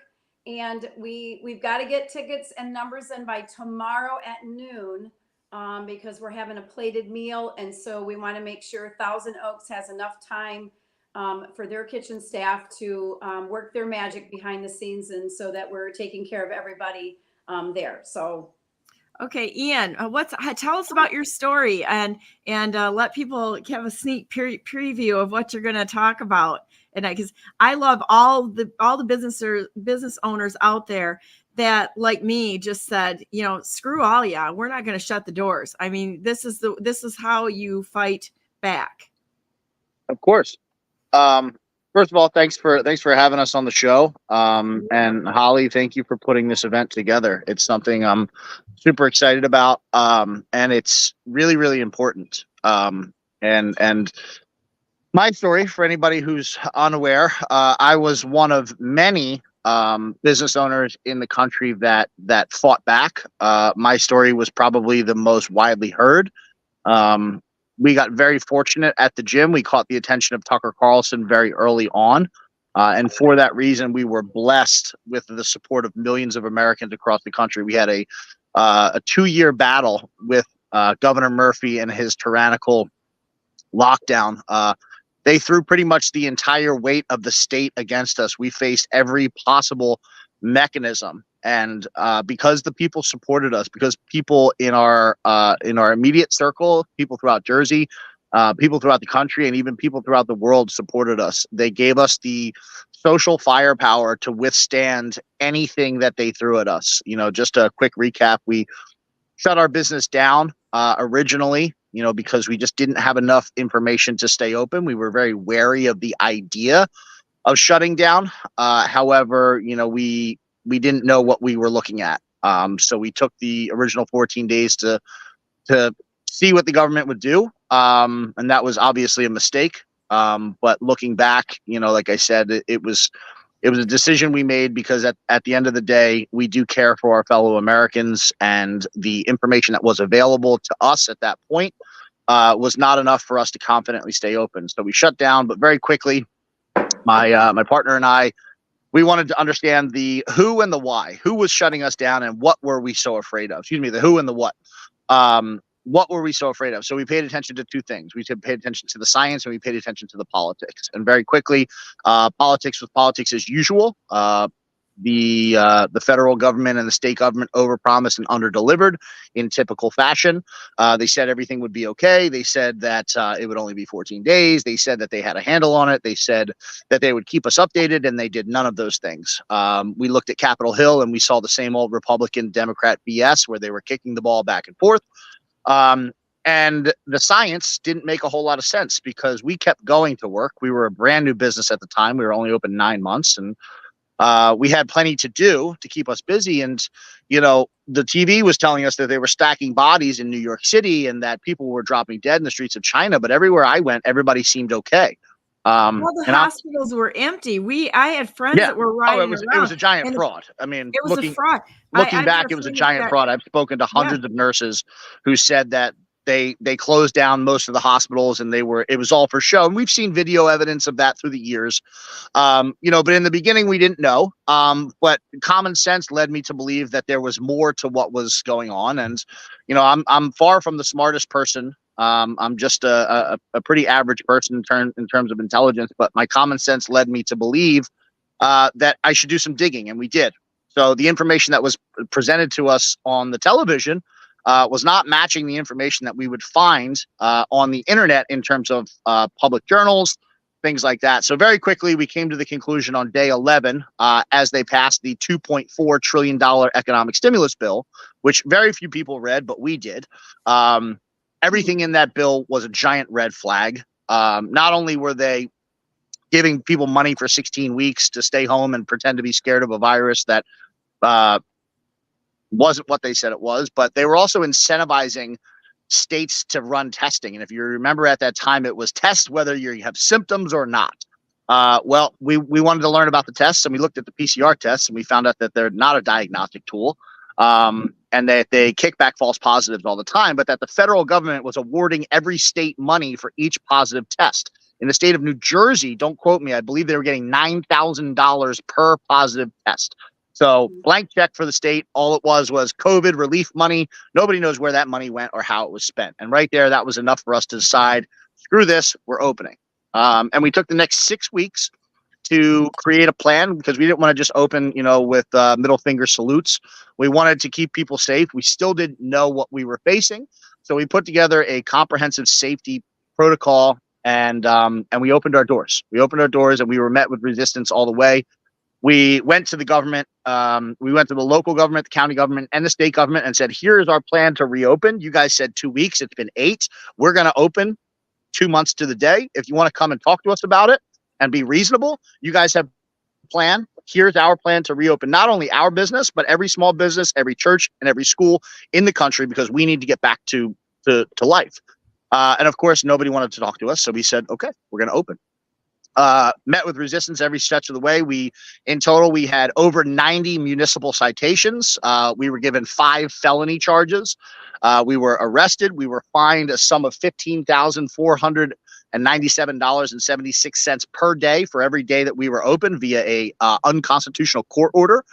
And we've got to get tickets and numbers in by tomorrow at noon, because we're having a plated meal. And so we want to make sure Thousand Oaks has enough time for their kitchen staff to work their magic behind the scenes, and so that we're taking care of everybody there. So. Okay, Ian, tell us about your story and let people have a sneak preview of what you're going to talk about. And because I love all the business owners out there that, like me, just said, screw all ya, we're not going to shut the doors. I mean, this is how you fight back. Of course. First of all, thanks for having us on the show. And Holly, thank you for putting this event together. It's something I'm super excited about. And it's really, really important. And my story, for anybody who's unaware, I was one of many business owners in the country that fought back. My story was probably the most widely heard. We got very fortunate at the gym. We caught the attention of Tucker Carlson very early on. And for that reason, we were blessed with the support of millions of Americans across the country. We had a 2-year battle with Governor Murphy and his tyrannical lockdown. They threw pretty much the entire weight of the state against us. We faced every possible mechanism. And because the people supported us, because people in our immediate circle, people throughout Jersey, people throughout the country, and even people throughout the world supported us, they gave us the social firepower to withstand anything that they threw at us. Just a quick recap: we shut our business down originally, because we just didn't have enough information to stay open. We were very wary of the idea of shutting down. However, we didn't know what we were looking at. So we took the original 14 days to see what the government would do. And that was obviously a mistake. But looking back, like I said, it was a decision we made because at the end of the day, we do care for our fellow Americans, and the information that was available to us at that point was not enough for us to confidently stay open. So we shut down, but very quickly, my partner and I, we wanted to understand the who and the why. Who was shutting us down, and what were we so afraid of? Excuse me, the who and the what. What were we so afraid of? So we paid attention to two things. We paid attention to the science, and we paid attention to the politics. And very quickly, politics was politics as usual. The federal government and the state government overpromised and underdelivered in typical fashion. They said everything would be okay. They said that it would only be 14 days. They said that they had a handle on it. They said that they would keep us updated, and they did none of those things. We looked at Capitol Hill, and we saw the same old Republican Democrat BS where they were kicking the ball back and forth. And the science didn't make a whole lot of sense because we kept going to work. We were a brand new business at the time. We were only open 9 months, and we had plenty to do to keep us busy. And, the TV was telling us that they were stacking bodies in New York City and that people were dropping dead in the streets of China. But everywhere I went, everybody seemed okay. The hospitals were empty. I had friends that were riding around. It was a giant fraud. I mean, it was a fraud. Looking back, it was a giant fraud. I've spoken to hundreds of nurses who said that they closed down most of the hospitals, and it was all for show. And we've seen video evidence of that through the years. But in the beginning we didn't know. But common sense led me to believe that there was more to what was going on. And, I'm far from the smartest person. I'm just a pretty average person in terms of intelligence, but my common sense led me to believe that I should do some digging, and we did. So the information that was presented to us on the television was not matching the information that we would find on the internet in terms of public journals, things like that. So very quickly, we came to the conclusion on day 11 as they passed the $2.4 trillion economic stimulus bill, which very few people read, but we did. Everything in that bill was a giant red flag. Not only were they giving people money for 16 weeks to stay home and pretend to be scared of a virus that wasn't what they said it was, but they were also incentivizing states to run testing. And if you remember at that time, it was test whether you have symptoms or not. We wanted to learn about the tests, and we looked at the PCR tests, and we found out that they're not a diagnostic tool. And that they kick back false positives all the time, but that the federal government was awarding every state money for each positive test. In the state of New Jersey, don't quote me, I believe they were getting $9,000 per positive test. So blank check for the state. All it was COVID relief money. Nobody knows where that money went or how it was spent. And right there, that was enough for us to decide, screw this, we're opening. And we took the next 6 weeks to create a plan because we didn't want to just open, with middle finger salutes. We wanted to keep people safe. We still didn't know what we were facing. So we put together a comprehensive safety protocol and we opened our doors. We opened our doors and we were met with resistance all the way. We went to the government. We went to the local government, the county government, and the state government and said, here's our plan to reopen. You guys said 2 weeks. It's been 8. We're going to open 2 months to the day. If you want to come and talk to us about it and be reasonable, you guys have a plan. Here's our plan to reopen not only our business, but every small business, every church, and every school in the country because we need to get back to life. And of course, nobody wanted to talk to us. So we said, okay, we're going to open. Met with resistance every stretch of the way. In total, we had over 90 municipal citations. We were given 5 felony charges. We were arrested. We were fined a sum of $15,497.76 per day for every day that we were open via a unconstitutional court order.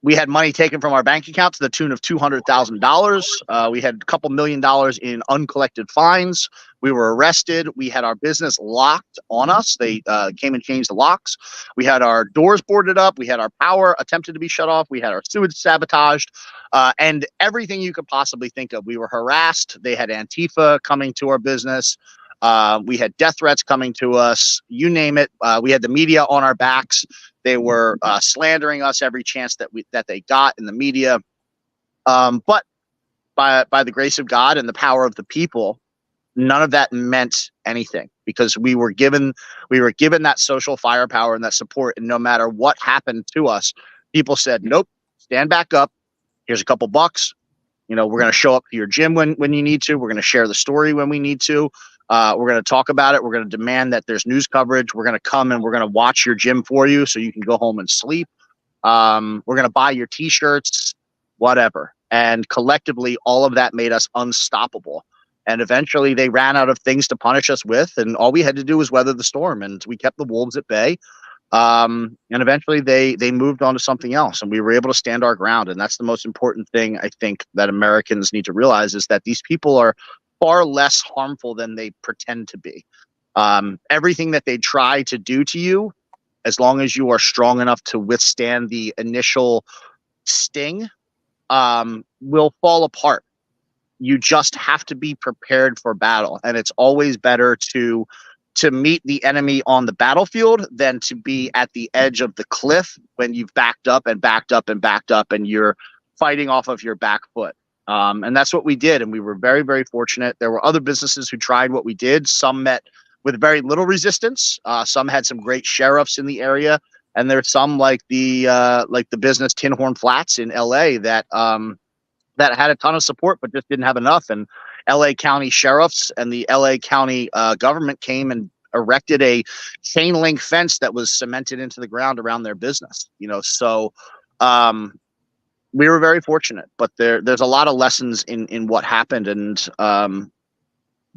We had money taken from our bank account to the tune of $200,000. We had a couple $1 million in uncollected fines. We were arrested. We had our business locked on us. They came and changed the locks. We had our doors boarded up. We had our power attempted to be shut off. We had our sewage sabotaged, and everything you could possibly think of. We were harassed. They had Antifa coming to our business. We had death threats coming to us. You name it. We had the media on our backs. They were slandering us every chance that they got in the media. But by the grace of God and the power of the people, none of that meant anything because we were given that social firepower and that support. And no matter what happened to us, people said, nope, stand back up. Here's a couple bucks. We're going to show up to your gym when you need to. We're going to share the story when we need to. We're going to talk about it. We're going to demand that there's news coverage. We're going to come and we're going to watch your gym for you so you can go home and sleep. We're going to buy your t-shirts, whatever. And collectively, all of that made us unstoppable. And eventually they ran out of things to punish us with. And all we had to do was weather the storm. And we kept the wolves at bay. And eventually they moved on to something else. And we were able to stand our ground. And that's the most important thing I think that Americans need to realize is that these people are far less harmful than they pretend to be. Everything that they try to do to you, as long as you are strong enough to withstand the initial sting, will fall apart. You just have to be prepared for battle. And it's always better to meet the enemy on the battlefield than to be at the edge of the cliff when you've backed up and backed up and backed up and you're fighting off of your back foot. And that's what we did. And we were very, very fortunate. There were other businesses who tried what we did. Some met with very little resistance. Some had some great sheriffs in the area. And there's some like the business Tin Horn Flats in LA that had a ton of support, but just didn't have enough. And LA County sheriffs and the LA County government came and erected a chain link fence that was cemented into the ground around their business. So we were very fortunate, but there's a lot of lessons in what happened. And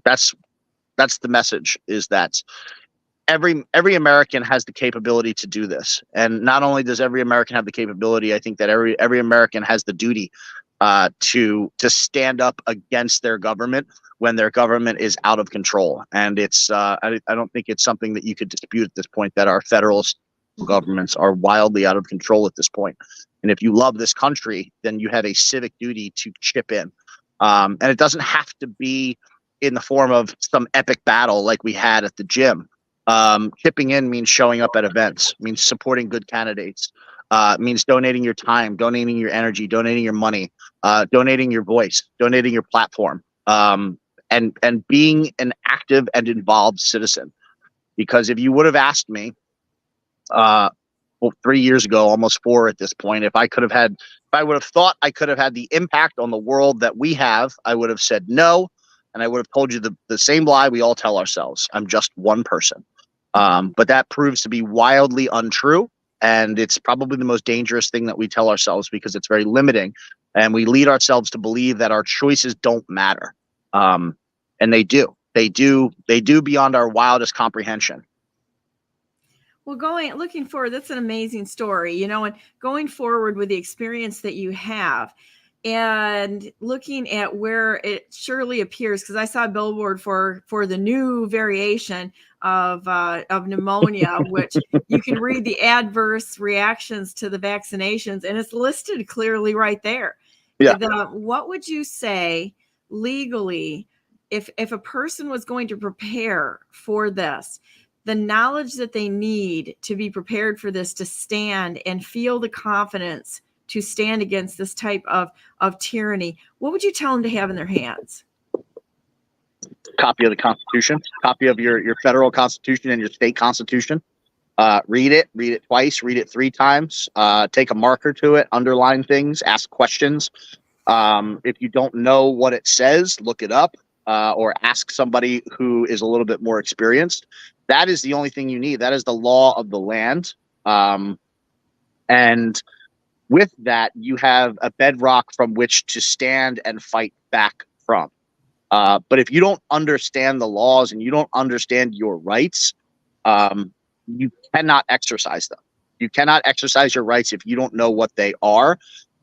that's the message, is that every American has the capability to do this. And not only does every American have the capability, I think that every American has the duty to stand up against their government when their government is out of control. And it's I don't think it's something that you could dispute at this point, that our federal governments are wildly out of control at this point. And if you love this country, then you have a civic duty to chip in. And it doesn't have to be in the form of some epic battle like we had at the gym. Chipping in means showing up at events, means supporting good candidates, means donating your time, donating your energy, donating your money, donating your voice, donating your platform, and being an active and involved citizen. Because if you would have asked me 3 years ago, almost 4 at this point, if I would have thought I could have had the impact on the world that we have, I would have said no. And I would have told you the same lie we all tell ourselves. I'm just one person. But that proves to be wildly untrue. And it's probably the most dangerous thing that we tell ourselves because it's very limiting. And we lead ourselves to believe that our choices don't matter. And they do. They do beyond our wildest comprehension. Well, looking forward, that's an amazing story, and going forward with the experience that you have and looking at where it surely appears, because I saw a billboard for the new variation of pneumonia, which you can read the adverse reactions to the vaccinations, and it's listed clearly right there. Yeah. What would you say legally if a person was going to prepare for this? The knowledge that they need to be prepared for this, to stand and feel the confidence to stand against this type of tyranny, what would you tell them to have in their hands? Copy of the Constitution, copy of your federal Constitution and your state Constitution. Read it twice, read it 3 times, take a marker to it, underline things, ask questions. If you don't know what it says, look it up, or ask somebody who is a little bit more experienced. That is the only thing you need. That is the law of the land. And with that, you have a bedrock from which to stand and fight back from. But if you don't understand the laws and you don't understand your rights, you cannot exercise them. You cannot exercise your rights if you don't know what they are.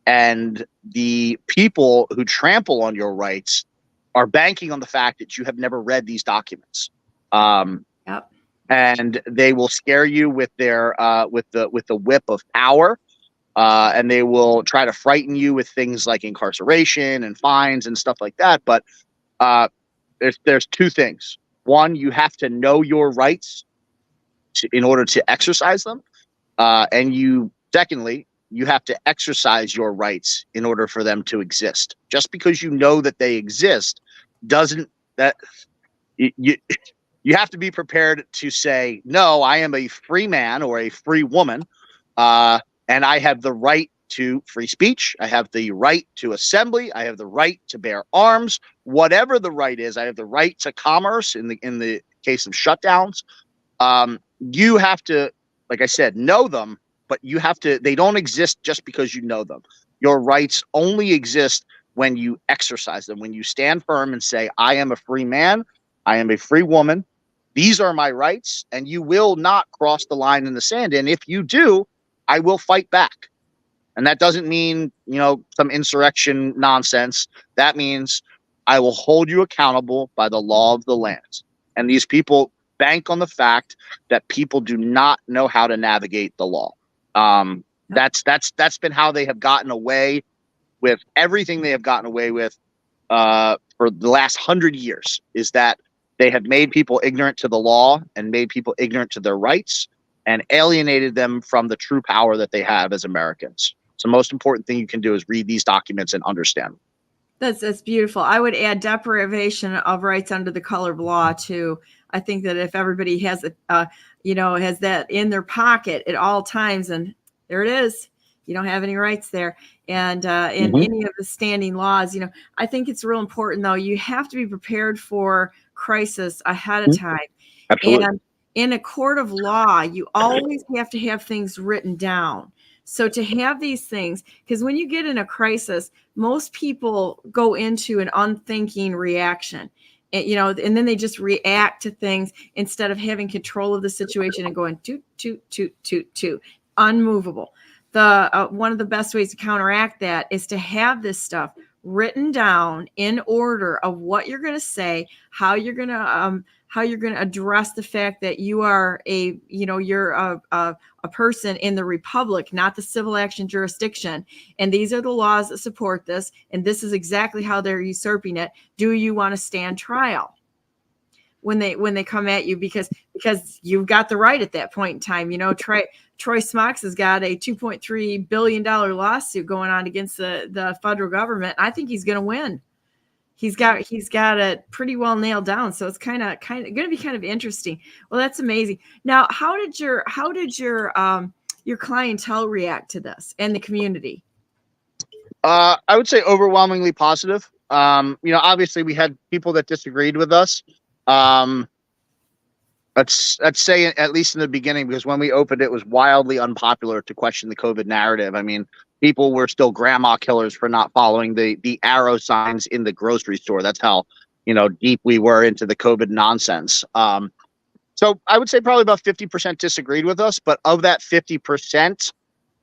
And the people who trample on your rights are banking on the fact that you have never read these documents. Yep. And they will scare you with their with the whip of power, and they will try to frighten you with things like incarceration and fines and stuff like that. But there's 2 things. One, you have to know your rights in order to exercise them, and secondly, you have to exercise your rights in order for them to exist. Just because you know that they exist doesn't that you have to be prepared to say, no, I am a free man or a free woman, and I have the right to free speech. I have the right to assembly. I have the right to bear arms. Whatever the right is, I have the right to commerce in the case of shutdowns. You have to, like I said, know them, but they don't exist just because you know them. Your rights only exist when you exercise them, when you stand firm and say, I am a free man, I am a free woman, these are my rights, and you will not cross the line in the sand. And if you do, I will fight back. And that doesn't mean, some insurrection nonsense. That means I will hold you accountable by the law of the land. And these people bank on the fact that people do not know how to navigate the law. That's been how they have gotten away with everything they have gotten away with for the last 100 years, is that they have made people ignorant to the law and made people ignorant to their rights and alienated them from the true power that they have as Americans. So the most important thing you can do is read these documents and understand. That's beautiful. I would add deprivation of rights under the color of law too. I think that if everybody has has that in their pocket at all times, and there it is, you don't have any rights there. And in any of the standing laws, I think it's real important though. You have to be prepared for crisis ahead of time. Absolutely. And in a court of law, you always have to have things written down. So to have these things, because when you get in a crisis, most people go into an unthinking reaction, and then they just react to things instead of having control of the situation and going toot, unmovable. One of the best ways to counteract that is to have this stuff written down in order of what you're going to say, how you're going to address the fact that you are you're a person in the republic, not the civil action jurisdiction. And these are the laws that support this. And this is exactly how they're usurping it. Do you want to stand trial when they come at you? Because you've got the right at that point in time. Troy Smocks has got a $2.3 billion lawsuit going on against the federal government. I think he's going to win. He's got it pretty well nailed down. So it's kind of going to be kind of interesting. Well, that's amazing. Now, how did your clientele react to this and the community? I would say overwhelmingly positive. Obviously we had people that disagreed with us. let's say at least in the beginning, because when we opened, it was wildly unpopular to question the COVID narrative. I mean, people were still grandma killers for not following the arrow signs in the grocery store. That's how, deep we were into the COVID nonsense. So I would say probably about 50% disagreed with us, but of that 50%,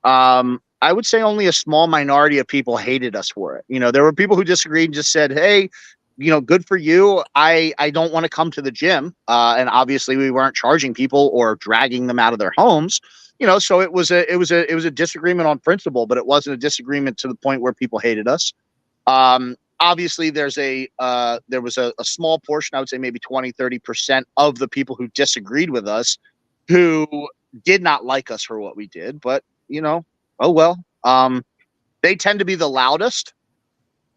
I would say only a small minority of people hated us for it. There were people who disagreed and just said, hey, good for you. I don't want to come to the gym. And obviously we weren't charging people or dragging them out of their homes. So it was a disagreement on principle, but it wasn't a disagreement to the point where people hated us. Obviously there was a small portion, I would say maybe 20-30% of the people who disagreed with us who did not like us for what we did, but oh well. They tend to be the loudest.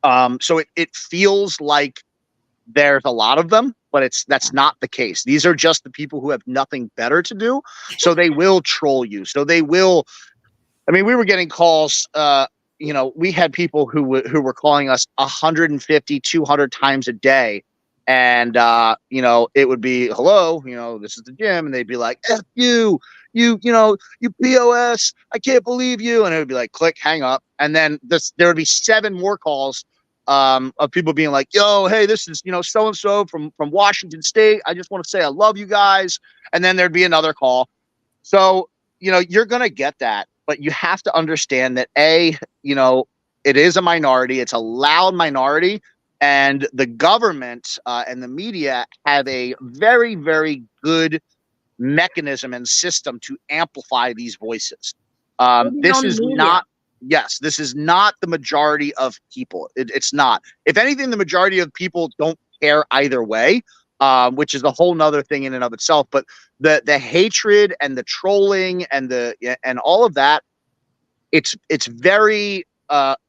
So it feels like there's a lot of them, but that's not the case. These are just the people who have nothing better to do. So they will troll you. So they will, we were getting calls, we had people who were calling us 150, 200 times a day. And, it would be, hello, this is the gym. And they'd be like, F you, you POS, I can't believe you. And it would be like, click, hang up. And then there would be 7 more calls of people being like, yo, hey, this is, so-and-so from Washington State. I just want to say I love you guys. And then there'd be another call. So, you're going to get that, but you have to understand that it is a minority. It's a loud minority. And the government and the media have a very, very good mechanism and system to amplify these voices. This is not the majority of people. It's not. If anything, the majority of people don't care either way, which is a whole nother thing in and of itself. But the hatred and the trolling and all of that, it's very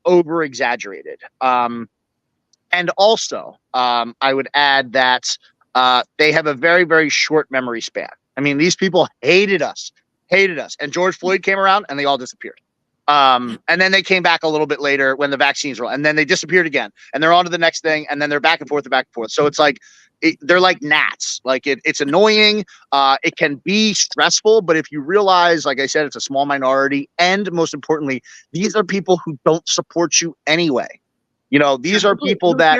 over exaggerated. And also, I would add that they have a very, very short memory span. These people hated us, and George Floyd came around and they all disappeared. And then they came back a little bit later when the vaccines rolled, and then they disappeared again, and they're on to the next thing, and then they're back and forth. So it's like they're like gnats. Like it's annoying. It can be stressful, but if you realize, like I said, it's a small minority, and most importantly, these are people who don't support you anyway. These are people that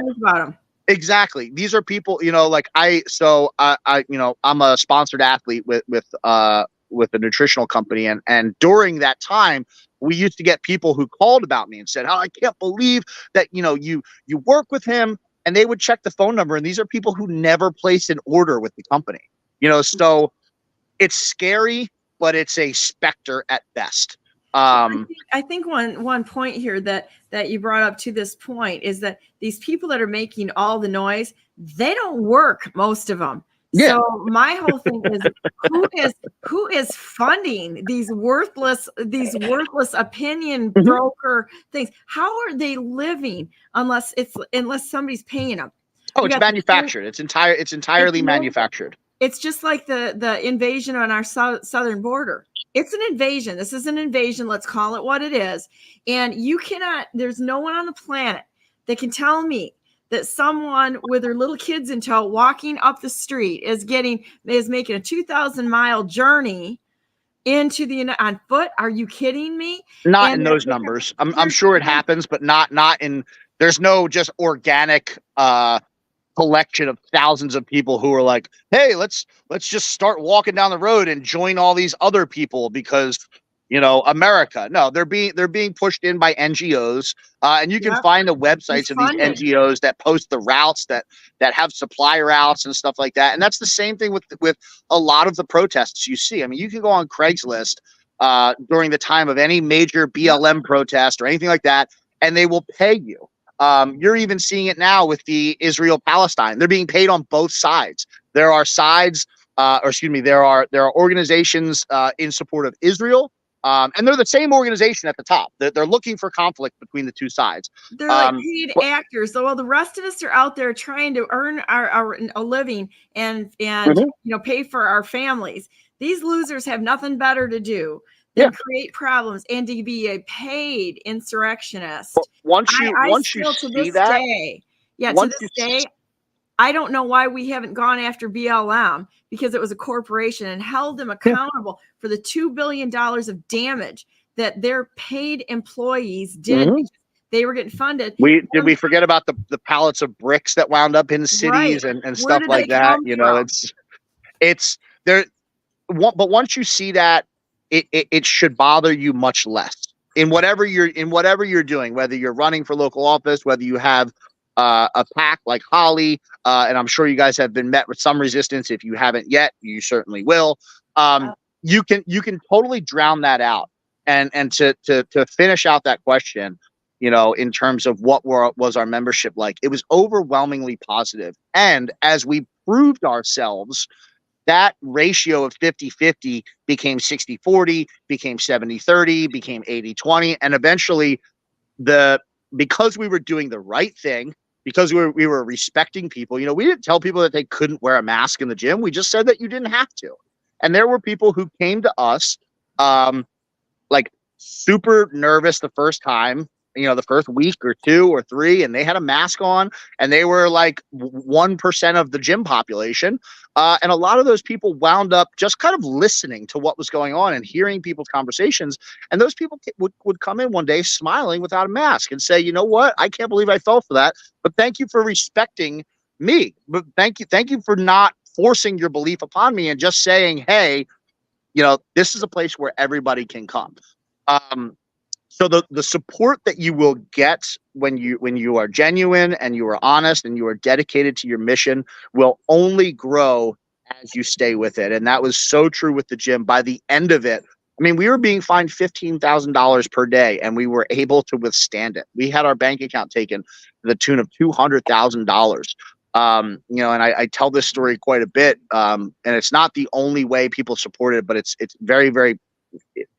exactly. These are people. I'm a sponsored athlete with a nutritional company, and during that time, we used to get people who called about me and said, "Oh, I can't believe that you work with him." And they would check the phone number, and these are people who never placed an order with the company. So it's scary, but it's a specter at best. I think one point here that you brought up to this point is that these people that are making all the noise, they don't work, most of them. Yeah. So my whole thing is who is funding these worthless opinion broker things? How are they living unless somebody's paying them? Oh, it's manufactured. It's entirely manufactured. It's just like the invasion on our southern border. It's an invasion. This is an invasion. Let's call it what it is. And there's no one on the planet that can tell me that someone with their little kids in tow walking up the street is making a 2,000-mile journey on foot. Are you kidding me? Not in those numbers. I'm sure it happens, but not in. There's no just organic collection of thousands of people who are like, hey, let's just start walking down the road and join all these other people because America. No, they're being pushed in by NGOs, and you can find the websites of these NGOs that post the routes that have supply routes and stuff like that. And that's the same thing with a lot of the protests you see. You can go on Craigslist during the time of any major BLM protest or anything like that, and they will pay you. You're even seeing it now with the Israel-Palestine. They're being paid on both sides. There are there are organizations in support of Israel. And they're the same organization at the top. They're looking for conflict between the two sides. They're like paid actors. So while the rest of us are out there trying to earn a living and pay for our families, these losers have nothing better to do than create problems and to be a paid insurrectionist. Once you see that, I don't know why we haven't gone after BLM, because it was a corporation, and held them accountable for the $2 billion of damage that their paid employees did. Mhm. They were getting funded. Did we forget about the pallets of bricks that wound up in cities Right. and Where stuff did like they that? come You know, from? it's there. But once you see that, it should bother you much less in whatever you're doing, whether you're running for local office, whether you have a PAC like Holly, and I'm sure you guys have been met with some resistance. If you haven't yet, you certainly will. You can totally drown that out. And to finish out that question, you know, in terms of what was our membership like, it was overwhelmingly positive. And as we proved ourselves, that ratio of 50-50 became 60-40, became 70-30, became 80-20. And eventually, because we were doing the right thing, because we were respecting people, you know, we didn't tell people that they couldn't wear a mask in the gym. We just said that you didn't have to. And there were people who came to us like super nervous the first time, you know, the first week or 2 or 3, and they had a mask on, and they were like 1% of the gym population. And a lot of those people wound up just kind of listening to what was going on and hearing people's conversations. And those people would come in one day smiling without a mask and say, you know what, I can't believe I fell for that, but thank you for respecting me. But thank you for not forcing your belief upon me and just saying, hey, you know, this is a place where everybody can come. So the support that you will get when you are genuine and you are honest and you are dedicated to your mission will only grow as you stay with it. And that was so true with the gym. By the end of it, I mean, we were being fined $15,000 per day, and we were able to withstand it. We had our bank account taken to the tune of $200,000. You know, and I tell this story quite a bit. And it's not the only way people support it, but it's very, very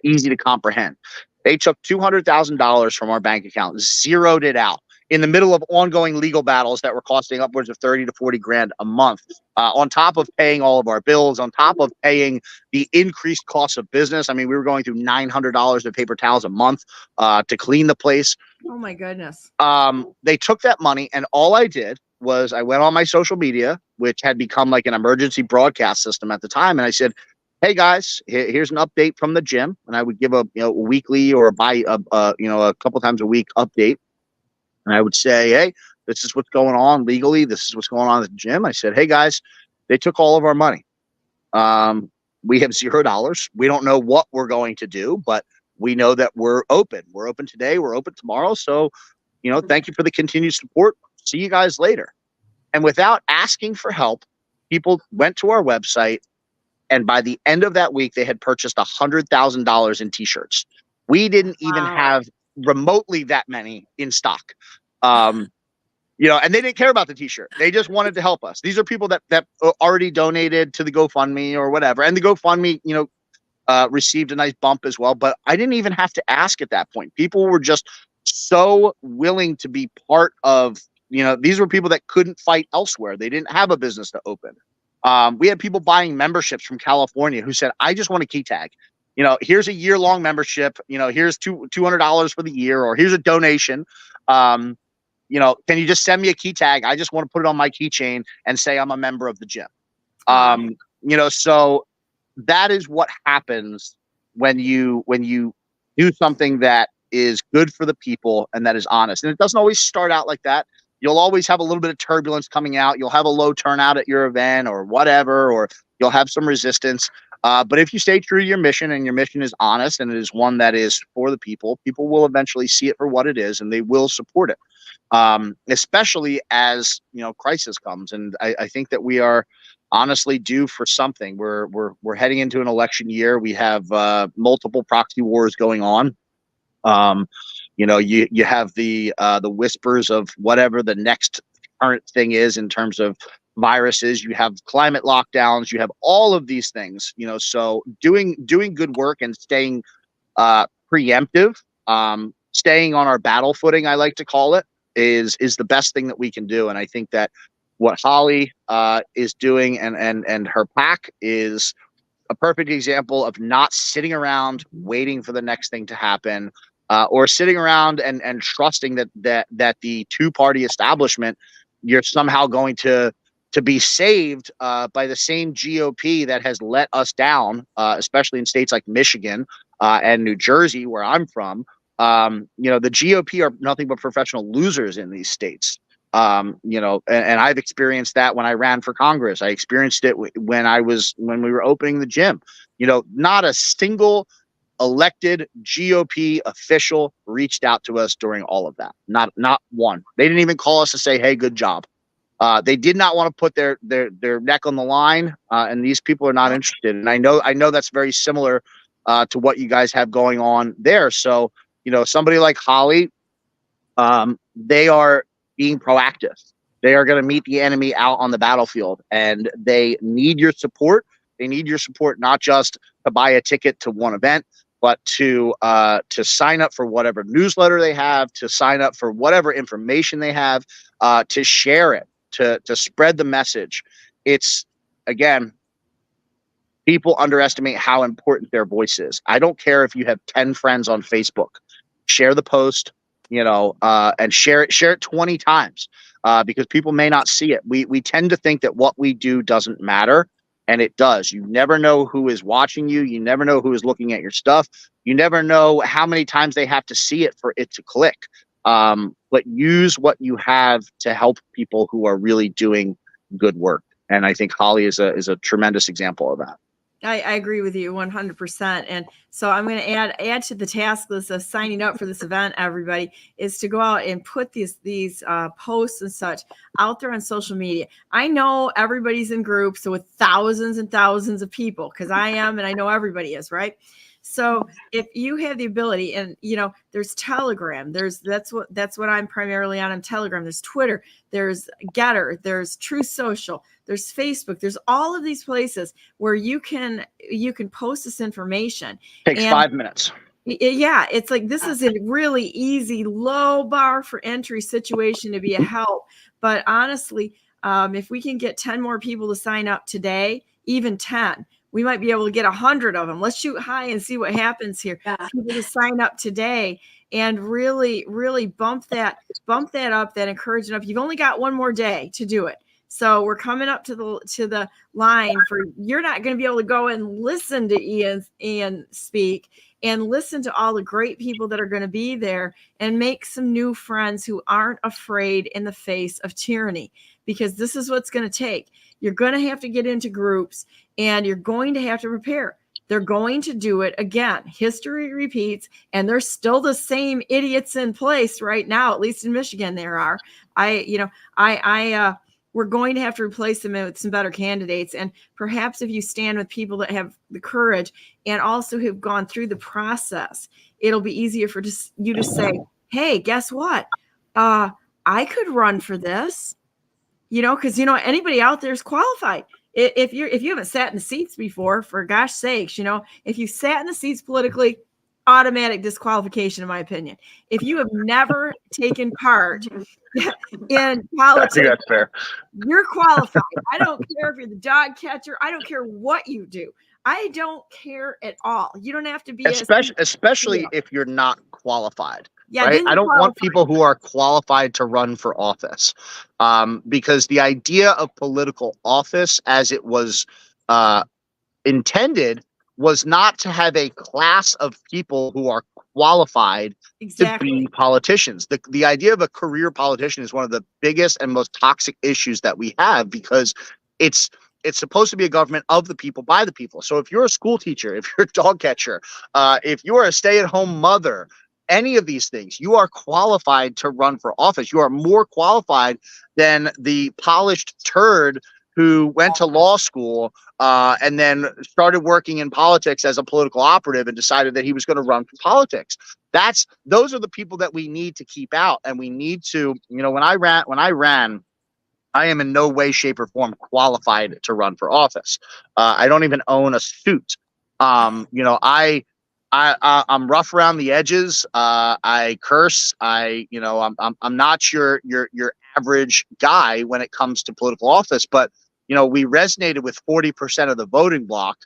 easy to comprehend. They took $200,000 from our bank account, zeroed it out in the middle of ongoing legal battles that were costing upwards of 30 to 40 grand a month, on top of paying all of our bills, on top of paying the increased costs of business. I mean, we were going through $900 of paper towels a month to clean the place. Oh my goodness. They took that money, and all I did was I went on my social media, which had become like an emergency broadcast system at the time, and I said, hey guys, here's an update from the gym. And I would give a weekly or a couple times a week update. And I would say, hey, this is what's going on legally. This is what's going on at the gym. I said, hey guys, they took all of our money. We have $0. We don't know what we're going to do, but we know that we're open. We're open today. We're open tomorrow. So, you know, thank you for the continued support. See you guys later. And without asking for help, people went to our website. And by the end of that week, they had purchased $100,000 in t-shirts. We didn't even have remotely that many in stock. You know, and they didn't care about the t-shirt. They just wanted to help us. These are people that already donated to the GoFundMe or whatever. And the GoFundMe, you know, received a nice bump as well. But I didn't even have to ask at that point. People were just so willing to be part of, you know, these were people that couldn't fight elsewhere. They didn't have a business to open. We had people buying memberships from California who said, I just want a key tag. You know, here's a year-long membership. You know, here's $200 for the year, or here's a donation. You know, can you just send me a key tag? I just want to put it on my keychain and say I'm a member of the gym. You know, so that is what happens when you do something that is good for the people and that is honest. And it doesn't always start out like that. You'll always have a little bit of turbulence coming out. You'll have a low turnout at your event or whatever, or you'll have some resistance. But if you stay true to your mission, and your mission is honest and it is one that is for the people, people will eventually see it for what it is and they will support it. Especially as, you know, crisis comes. And I think that we are honestly due for something. We're heading into an election year. We have multiple proxy wars going on. You know, you have the whispers of whatever the next current thing is in terms of viruses. You have climate lockdowns. You have all of these things. You know, so doing good work and staying preemptive, staying on our battle footing, I like to call it, is the best thing that we can do. And I think that what Holly is doing and her PAC is a perfect example of not sitting around waiting for the next thing to happen. Or sitting around and trusting that the two-party establishment, you're somehow going to to be saved by the same GOP that has let us down, especially in states like Michigan and New Jersey, where I'm from. The GOP are nothing but professional losers in these states. And I've experienced that when I ran for Congress. I experienced it when we were opening the gym. Not a single elected GOP official reached out to us during all of that. Not one. They didn't even call us to say, "Hey, good job." They did not want to put their neck on the line, and these people are not interested. And I know that's very similar to what you guys have going on there. So, somebody like Holly, they are being proactive. They are going to meet the enemy out on the battlefield, and they need your support. They need your support not just to buy a ticket to one event, but to sign up for whatever newsletter they have, to sign up for whatever information they have, to share it, to spread the message. It's, again, people underestimate how important their voice is. I don't care if you have 10 friends on Facebook. Share the post, and share it 20 times, because people may not see it. We tend to think that what we do doesn't matter, and it does. You never know who is watching you. You never know who is looking at your stuff. You never know how many times they have to see it for it to click. But use what you have to help people who are really doing good work. And I think Holly is a tremendous example of that. I agree with you 100%. And so I'm going to add to the task list of signing up for this event, everybody, is to go out and put these posts and such out there on social media. I know everybody's in groups with thousands and thousands of people, because I am, and I know everybody is, right? So if you have the ability, and there's Telegram, that's what I'm primarily on Telegram. There's Twitter, there's Getter, there's True Social, there's Facebook, there's all of these places where you can post this information. Takes 5 minutes. Yeah, it's like, this is a really easy, low bar for entry situation to be a help. But honestly, if we can get 10 more people to sign up today, even 10, we might be able to get 100 of them. Let's shoot high and see what happens here. Yeah. People to sign up today and really, really bump that up, that encouragement up. You've only got one more day to do it. So we're coming up to the line for, you're not going to be able to go and listen to Ian speak and listen to all the great people that are going to be there and make some new friends who aren't afraid in the face of tyranny, because this is what's going to take. You're going to have to get into groups, and you're going to have to prepare. They're going to do it again. History repeats, and there's still the same idiots in place right now. At least in Michigan, there are. We're going to have to replace them with some better candidates. And perhaps if you stand with people that have the courage and also have gone through the process, it'll be easier for you to say, "Hey, guess what? I could run for this." Because anybody out there is qualified. If you haven't sat in the seats before, for gosh sakes, if you sat in the seats politically, automatic disqualification, in my opinion. If you have never taken part in politics, I think that's fair. You're qualified. I don't care if you're the dog catcher. I don't care what you do. I don't care at all. You don't have to be, especially if you're not qualified. Yeah, right? I don't want people who are qualified to run for office, because the idea of political office, as it was intended, was not to have a class of people who are qualified to be politicians. The idea of a career politician is one of the biggest and most toxic issues that we have, because it's supposed to be a government of the people, by the people. So if you're a school teacher, if you're a dog catcher, if you're a stay-at-home mother, any of these things, you are qualified to run for office. You are more qualified than the polished turd who went to law school and then started working in politics as a political operative and decided that he was going to run for politics. Those are the people that we need to keep out. And we need to, when I ran, I am in no way, shape, or form qualified to run for office. I don't even own a suit. I'm rough around the edges. I curse. I'm not your average guy when it comes to political office, but we resonated with 40% of the voting bloc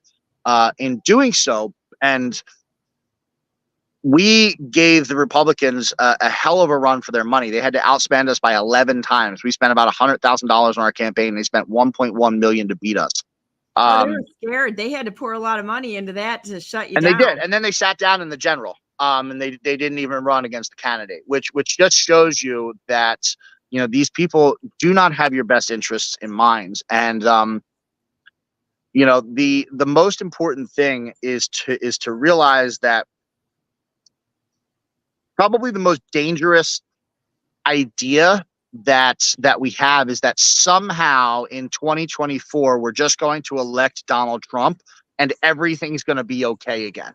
in doing so. And we gave the Republicans a hell of a run for their money. They had to outspend us by 11 times. We spent about $100,000 on our campaign. They spent 1.1 million to beat us. They were scared. They had to pour a lot of money into that to shut you down. And they did. And then they sat down in the general. And they didn't even run against the candidate, which just shows you that, you know, these people do not have your best interests in mind. And you know, the most important thing is to realize that probably the most dangerous idea that we have is that somehow in 2024 we're just going to elect Donald Trump and everything's going to be okay again.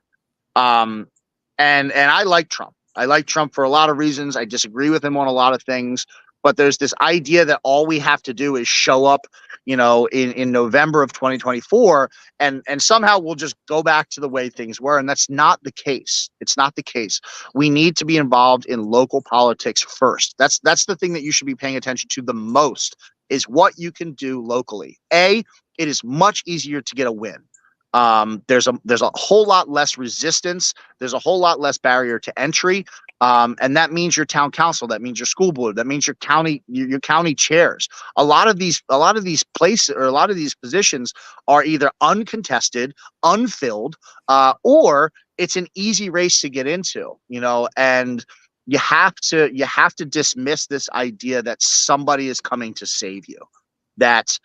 And I like Trump. I like Trump for a lot of reasons. I disagree with him on a lot of things, but there's this idea that all we have to do is show up, you know, in November of 2024 and somehow we'll just go back to the way things were. And that's not the case. It's not the case. We need to be involved in local politics first. That's the thing that you should be paying attention to the most, is what you can do locally. It is much easier to get a win. There's a whole lot less resistance. There's a whole lot less barrier to entry. And that means your town council, that means your school board, that means your county chairs. A lot of these places, or a lot of these positions, are either uncontested, unfilled, or it's an easy race to get into, you know, and you have to dismiss this idea that somebody is coming to save you, that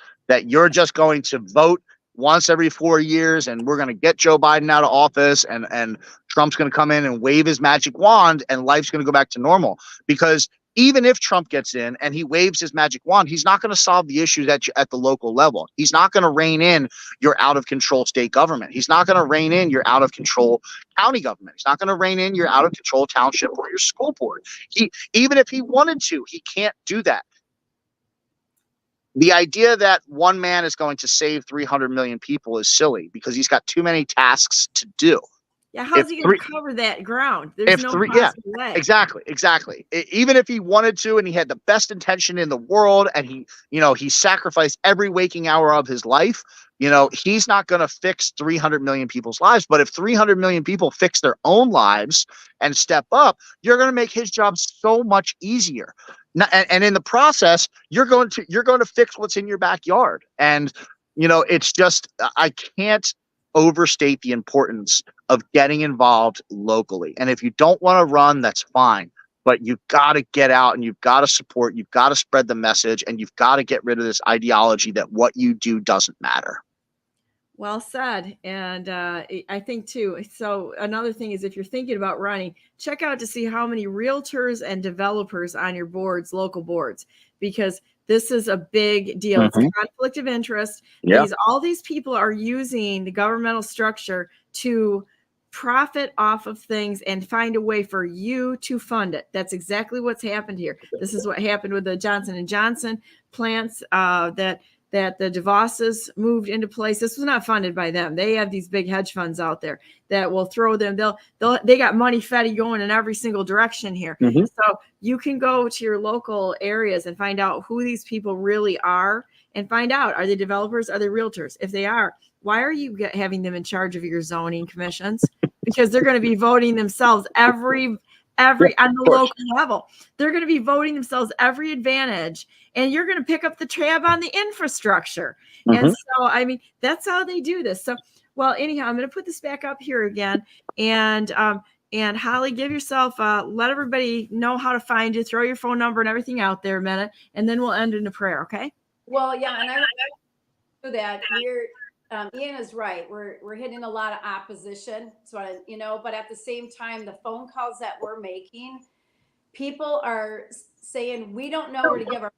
you're just going to vote once every 4 years and we're going to get Joe Biden out of office and Trump's going to come in and wave his magic wand and life's going to go back to normal. Because even if Trump gets in and he waves his magic wand, he's not going to solve the issues at the local level. He's not going to rein in your out of control state government. He's not going to rein in your out of control county government. He's not going to rein in your out of control township or your school board. Even if he wanted to, he can't do that. The idea that one man is going to save 300 million people is silly, because he's got too many tasks to do. Yeah, how's he going to cover that ground? There's no possible way. Exactly. Even if he wanted to, and he had the best intention in the world, and he sacrificed every waking hour of his life, you know, he's not going to fix 300 million people's lives. But if 300 million people fix their own lives and step up, you're going to make his job so much easier. And in the process, you're going to fix what's in your backyard. And, you know, it's just, I can't overstate the importance of getting involved locally. And if you don't want to run, that's fine. But you've got to get out and you've got to support, you've got to spread the message, and you've got to get rid of this ideology that what you do doesn't matter. Well said. And I think too, so another thing is, if you're thinking about running, check out to see how many realtors and developers on your boards, local boards, because this is a big deal. It's a conflict of interest. Yeah. All these people are using the governmental structure to profit off of things and find a way for you to fund it. That's exactly what's happened here. This is what happened with the Johnson & Johnson plants that the DeVosses moved into place. This was not funded by them. They have these big hedge funds out there that will throw them. They got money fetty going in every single direction here. So you can go to your local areas and find out who these people really are, and find out, are they developers? Are they realtors? If they are, why are you having them in charge of your zoning commissions? Because they're going to be voting themselves every on the local level. They're going to be voting themselves every advantage, and you're going to pick up the tab on the infrastructure. And so, I mean, that's how they do this. So, well, anyhow, I'm going to put this back up here again. And Holly, give yourself, let everybody know how to find you, throw your phone number and everything out there a minute, and then we'll end in a prayer. Okay. Well, yeah. And I know that Ian is right. We're hitting a lot of opposition. So, you know, but at the same time, the phone calls that we're making, people are saying, we don't know where to give our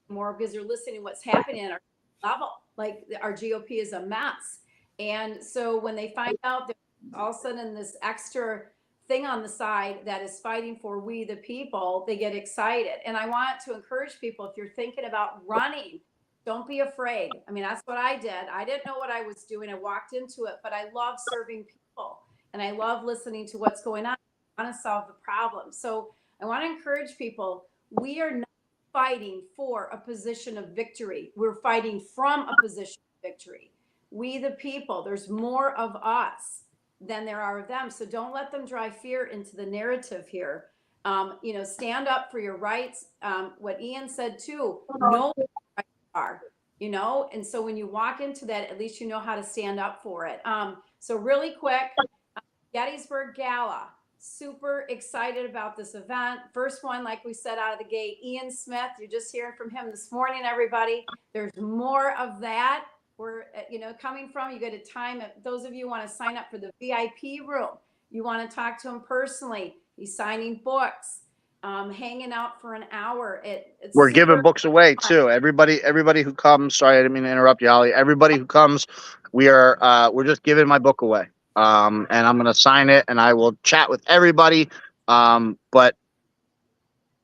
more, because they're listening to what's happening at our level. Like, our GOP is a mess. And so when they find out that all of a sudden this extra thing on the side that is fighting for we the people, they get excited. And I want to encourage people, if you're thinking about running, don't be afraid. I mean, that's what I did. I didn't know what I was doing. I walked into it, but I love serving people and I love listening to what's going on. I want to solve the problem. So I want to encourage people, we are not fighting for a position of victory. We're fighting from a position of victory. We the people, there's more of us than there are of them. So don't let them drive fear into the narrative here. Stand up for your rights. What Ian said too, know what your rights are, and so when you walk into that, at least you know how to stand up for it. So really quick, Gettysburg Gala, super excited about this event. First one, like we said out of the gate, Ian Smith, you're just hearing from him this morning, everybody. There's more of that. We're, coming from, you get a time. If those of you want to sign up for the VIP room, you want to talk to him personally. He's signing books, hanging out for an hour. We're giving books away too. Everybody who comes, sorry, I didn't mean to interrupt you, Holly. Everybody who comes, we're just giving my book away. And I'm going to sign it and I will chat with everybody. But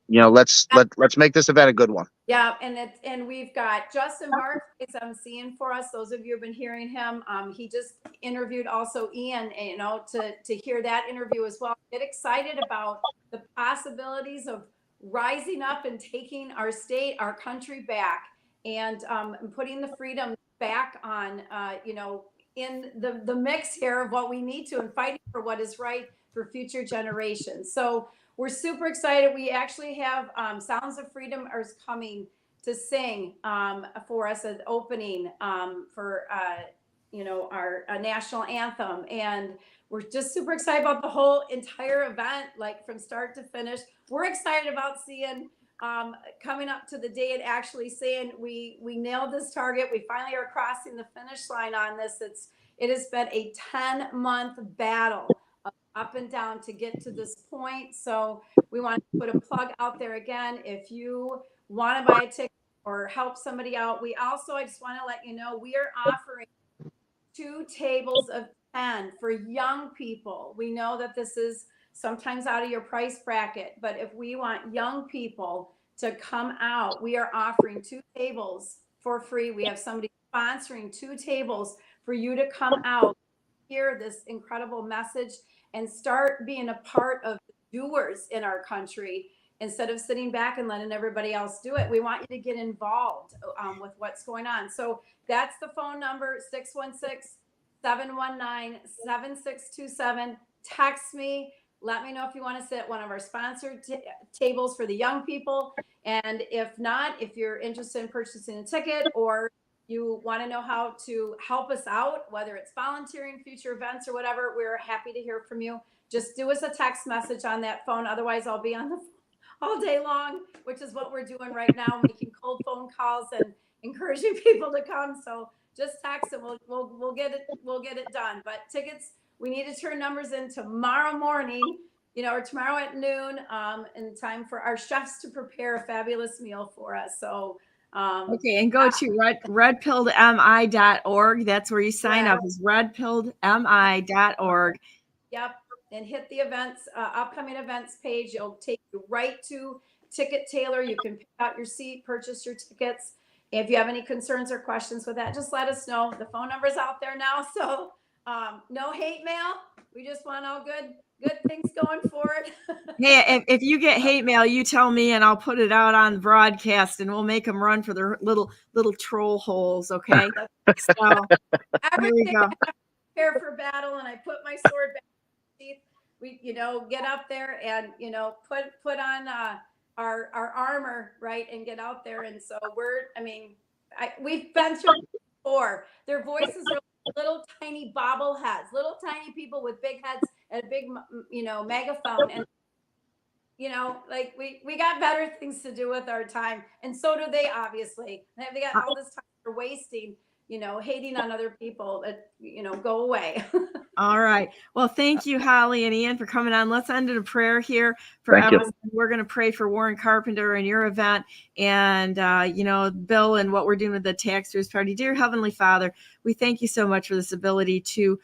let's make this event a good one. Yeah. And we've got Justin Mark is emceeing for us. Those of you who've been hearing him, he just interviewed also Ian, to hear that interview as well. Get excited about the possibilities of rising up and taking our state, our country back, and putting the freedom back on, in the mix here of what we need to, and fighting for what is right for future generations. So we're super excited. We actually have Sounds of Freedom is coming to sing for us at opening for our national anthem, and we're just super excited about the whole entire event, like from start to finish. We're excited about seeing coming up to the day and actually saying we nailed this target. We finally are crossing the finish line on this. It has been a 10-month battle up and down to get to this point. So we want to put a plug out there again. If you want to buy a ticket or help somebody out, I just want to let you know, we are offering 2 tables of 10 for young people. We know that this is sometimes out of your price bracket, but if we want young people to come out, we are offering 2 tables for free. We have somebody sponsoring 2 tables for you to come out, hear this incredible message, and start being a part of the doers in our country instead of sitting back and letting everybody else do it. We want you to get involved with what's going on. So that's the phone number, 616-719-7627. Text me. Let me know if you want to sit at one of our sponsored tables for the young people. And if not, if you're interested in purchasing a ticket, or you want to know how to help us out, whether it's volunteering, future events, or whatever, we're happy to hear from you. Just do us a text message on that phone. Otherwise, I'll be on the phone all day long, which is what we're doing right now, making cold phone calls and encouraging people to come. So just text and we'll get it done. But tickets, we need to turn numbers in tomorrow morning, or tomorrow at noon, in time for our chefs to prepare a fabulous meal for us. So okay, and go to redpilledmi.org. That's where you sign up, is redpilledmi.org. Yep, and hit the events, upcoming events page. It'll take you right to Ticket Tailor. You can pick out your seat, purchase your tickets. If you have any concerns or questions with that, just let us know. The phone number's out there now, so no hate mail. We just want all good things going forward. Hey, if you get hate mail, you tell me, and I'll put it out on the broadcast, and we'll make them run for their little troll holes. Okay. So here we go. Prepare for battle, and I put my sword back in my teeth. We, get up there and put on our armor, right, and get out there. And so we've been through it before. Their voices are little tiny bobbleheads, little tiny people with big heads and a big, megaphone. And, we got better things to do with our time. And so do they, obviously. They got all this time they're wasting, hating on other people that, go away. All right. Well, thank you, Holly and Ian, for coming on. Let's end in a prayer here for everyone. We're going to pray for Warren Carpenter and your event, and, Bill, and what we're doing with the Taxers Party. Dear Heavenly Father, we thank you so much for this ability to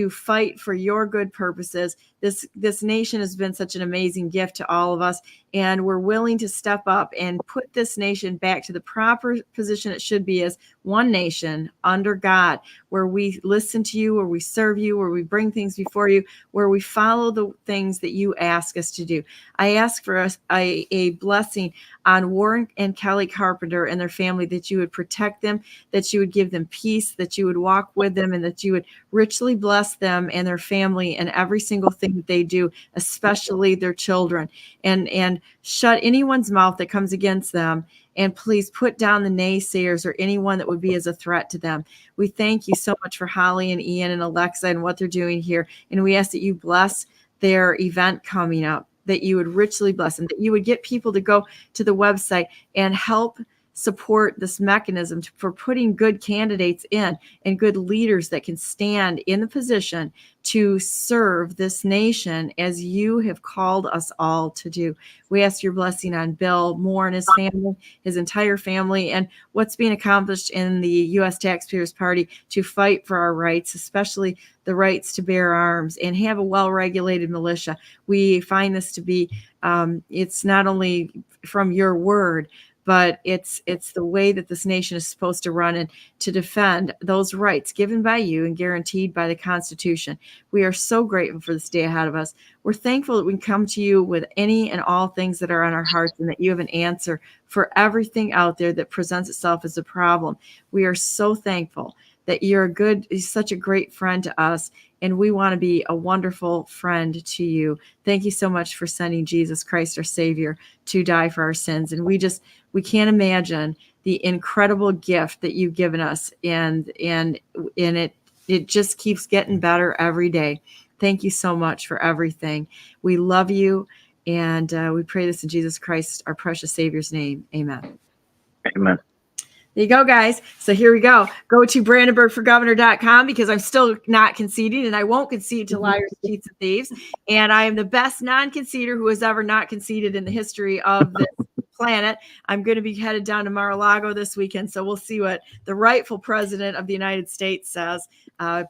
fight for your good purposes, this nation has been such an amazing gift to all of us, and we're willing to step up and put this nation back to the proper position it should be as one nation under God, where we listen to you, where we serve you, where we bring things before you, where we follow the things that you ask us to do. I ask for us a blessing on Warren and Kelly Carpenter and their family, that you would protect them, that you would give them peace, that you would walk with them, and that you would richly bless them and their family and every single thing that they do, especially their children, and shut anyone's mouth that comes against them. And please put down the naysayers or anyone that would be as a threat to them. We thank you so much for Holly and Ian and Alexa and what they're doing here. And we ask that you bless their event coming up, that you would richly bless them, that you would get people to go to the website and help support this mechanism for putting good candidates in and good leaders that can stand in the position to serve this nation as you have called us all to do. We ask your blessing on Bellmawr and his family, his entire family, and what's being accomplished in the U.S. Taxpayers Party to fight for our rights, especially the rights to bear arms and have a well-regulated militia. We find this to be, it's not only from your word, but it's the way that this nation is supposed to run and to defend those rights given by you and guaranteed by the Constitution. We are so grateful for this day ahead of us. We're thankful that we can come to you with any and all things that are on our hearts, and that you have an answer for everything out there that presents itself as a problem. We are so thankful that you're such a great friend to us, and we want to be a wonderful friend to you. Thank you so much for sending Jesus Christ, our Savior, to die for our sins. And we can't imagine the incredible gift that you've given us, and it just keeps getting better every day. Thank you so much for everything. We love you, and we pray this in Jesus Christ, our precious Savior's name. Amen. Amen. There you go, guys. So here we go. Go to BrandenburgForGovernor.com, because I'm still not conceding, and I won't concede to liars, cheats, and thieves. And I am the best non-conceder who has ever not conceded in the history of this planet. I'm going to be headed down to Mar-a-Lago this weekend, so we'll see what the rightful president of the United States says.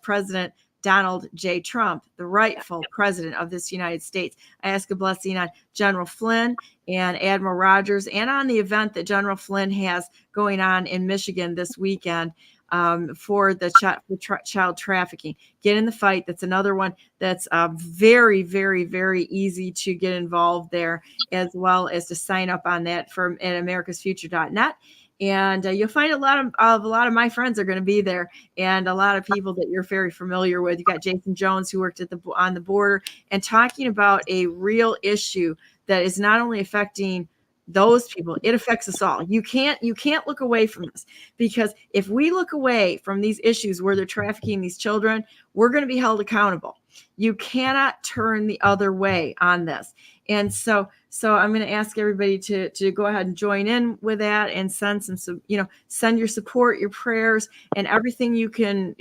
President Donald J. Trump, the rightful president of this United States. I ask a blessing on General Flynn and Admiral Rogers, and on the event that General Flynn has going on in Michigan this weekend for the child trafficking. Get in the fight. That's another one that's very, very, very easy to get involved there, as well as to sign up on that from at americasfuture.net. And you'll find a lot of my friends are going to be there, and a lot of people that you're very familiar with. You got Jason Jones, who worked on the border, and talking about a real issue that is not only affecting those people, it affects us all. You can't look away from this, because if we look away from these issues where they're trafficking these children, we're going to be held accountable. You cannot turn the other way on this. And so I'm going to ask everybody to go ahead and join in with that, and send send your support, your prayers, and everything you can,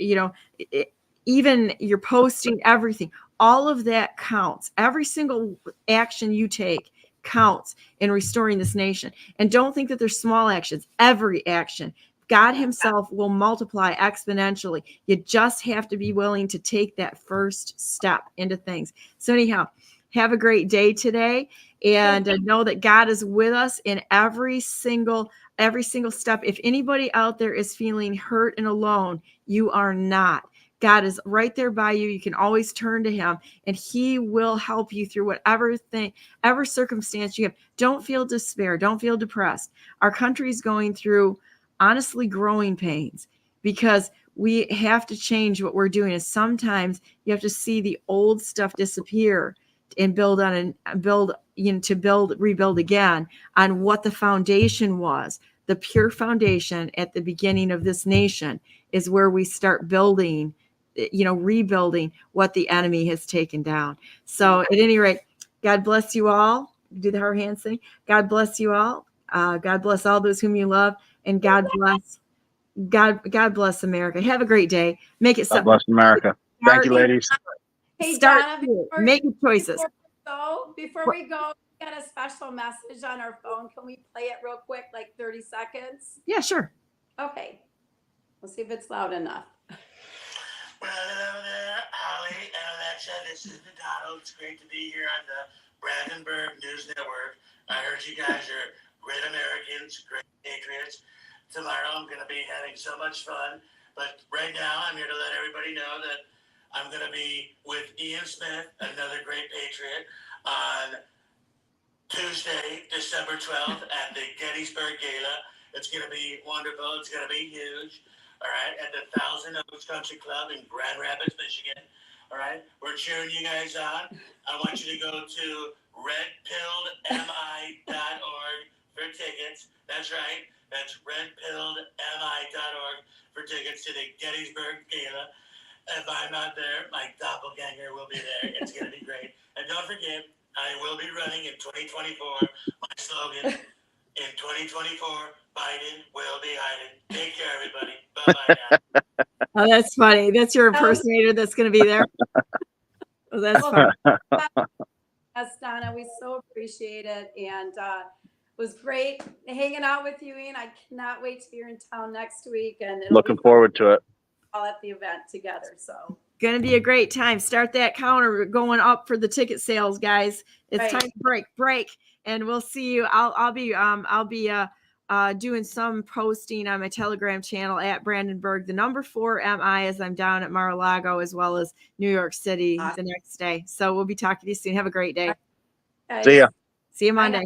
even your posting, everything, all of that counts. Every single action you take counts in restoring this nation. And don't think that there's small actions. Every action, God himself will multiply exponentially. You just have to be willing to take that first step into things. So anyhow, have a great day today, and know that God is with us in every single step. If anybody out there is feeling hurt and alone, you are not. God is right there by you. You can always turn to him, and he will help you through whatever circumstance you have. Don't feel despair. Don't feel depressed. Our country is going through, honestly, growing pains, because we have to change what we're doing. Is sometimes you have to see the old stuff disappear and rebuild again on what the foundation was. The pure foundation at the beginning of this nation is where we start building, rebuilding what the enemy has taken down. So at any rate, God bless you all. Do the her hands thing. God bless you all. God bless all those whom you love, and God bless America. Have a great day. Make it God bless America. Thank you, ladies. Hey, Start Donna, make your choices. Before we go, we got a special message on our phone. Can we play it real quick, like 30 seconds? Yeah, sure. Okay. We'll see if it's loud enough. Well, hello there, Holly, and that betcha. This is Donald. It's great to be here on the Brandenburg News Network. I heard you guys are great Americans, great patriots. Tomorrow I'm going to be having so much fun. But right now I'm here to let everybody know that I'm going to be with Ian Smith, another great patriot, on Tuesday, December 12th at the Gettysburg Gala. It's going to be wonderful. It's going to be huge. All right, at the Thousand Oaks Country Club in Grand Rapids, Michigan. All right, we're cheering you guys on. I want you to go to redpilledmi.org for tickets. That's right. That's redpilledmi.org for tickets to the Gettysburg Gala. If I'm not there, my doppelganger will be there. It's going to be great. And don't forget, I will be running in 2024. My slogan, in 2024, Biden will be hiding. Take care, everybody. Bye-bye now. Oh, that's funny. That's your impersonator that's going to be there. Oh, that's funny. Yes, Donna, we so appreciate it. And it was great hanging out with you, Ian. I cannot wait to be here in town next week. And Looking forward to it. All at the event together. So going to be a great time. Start that counter going up for the ticket sales, guys. It's time to break. And we'll see you. I'll be doing some posting on my Telegram channel at Brandenburg, the number 4 MI, as I'm down at Mar-a-Lago as well as New York City the next day. So we'll be talking to you soon. Have a great day. See ya. See you Monday.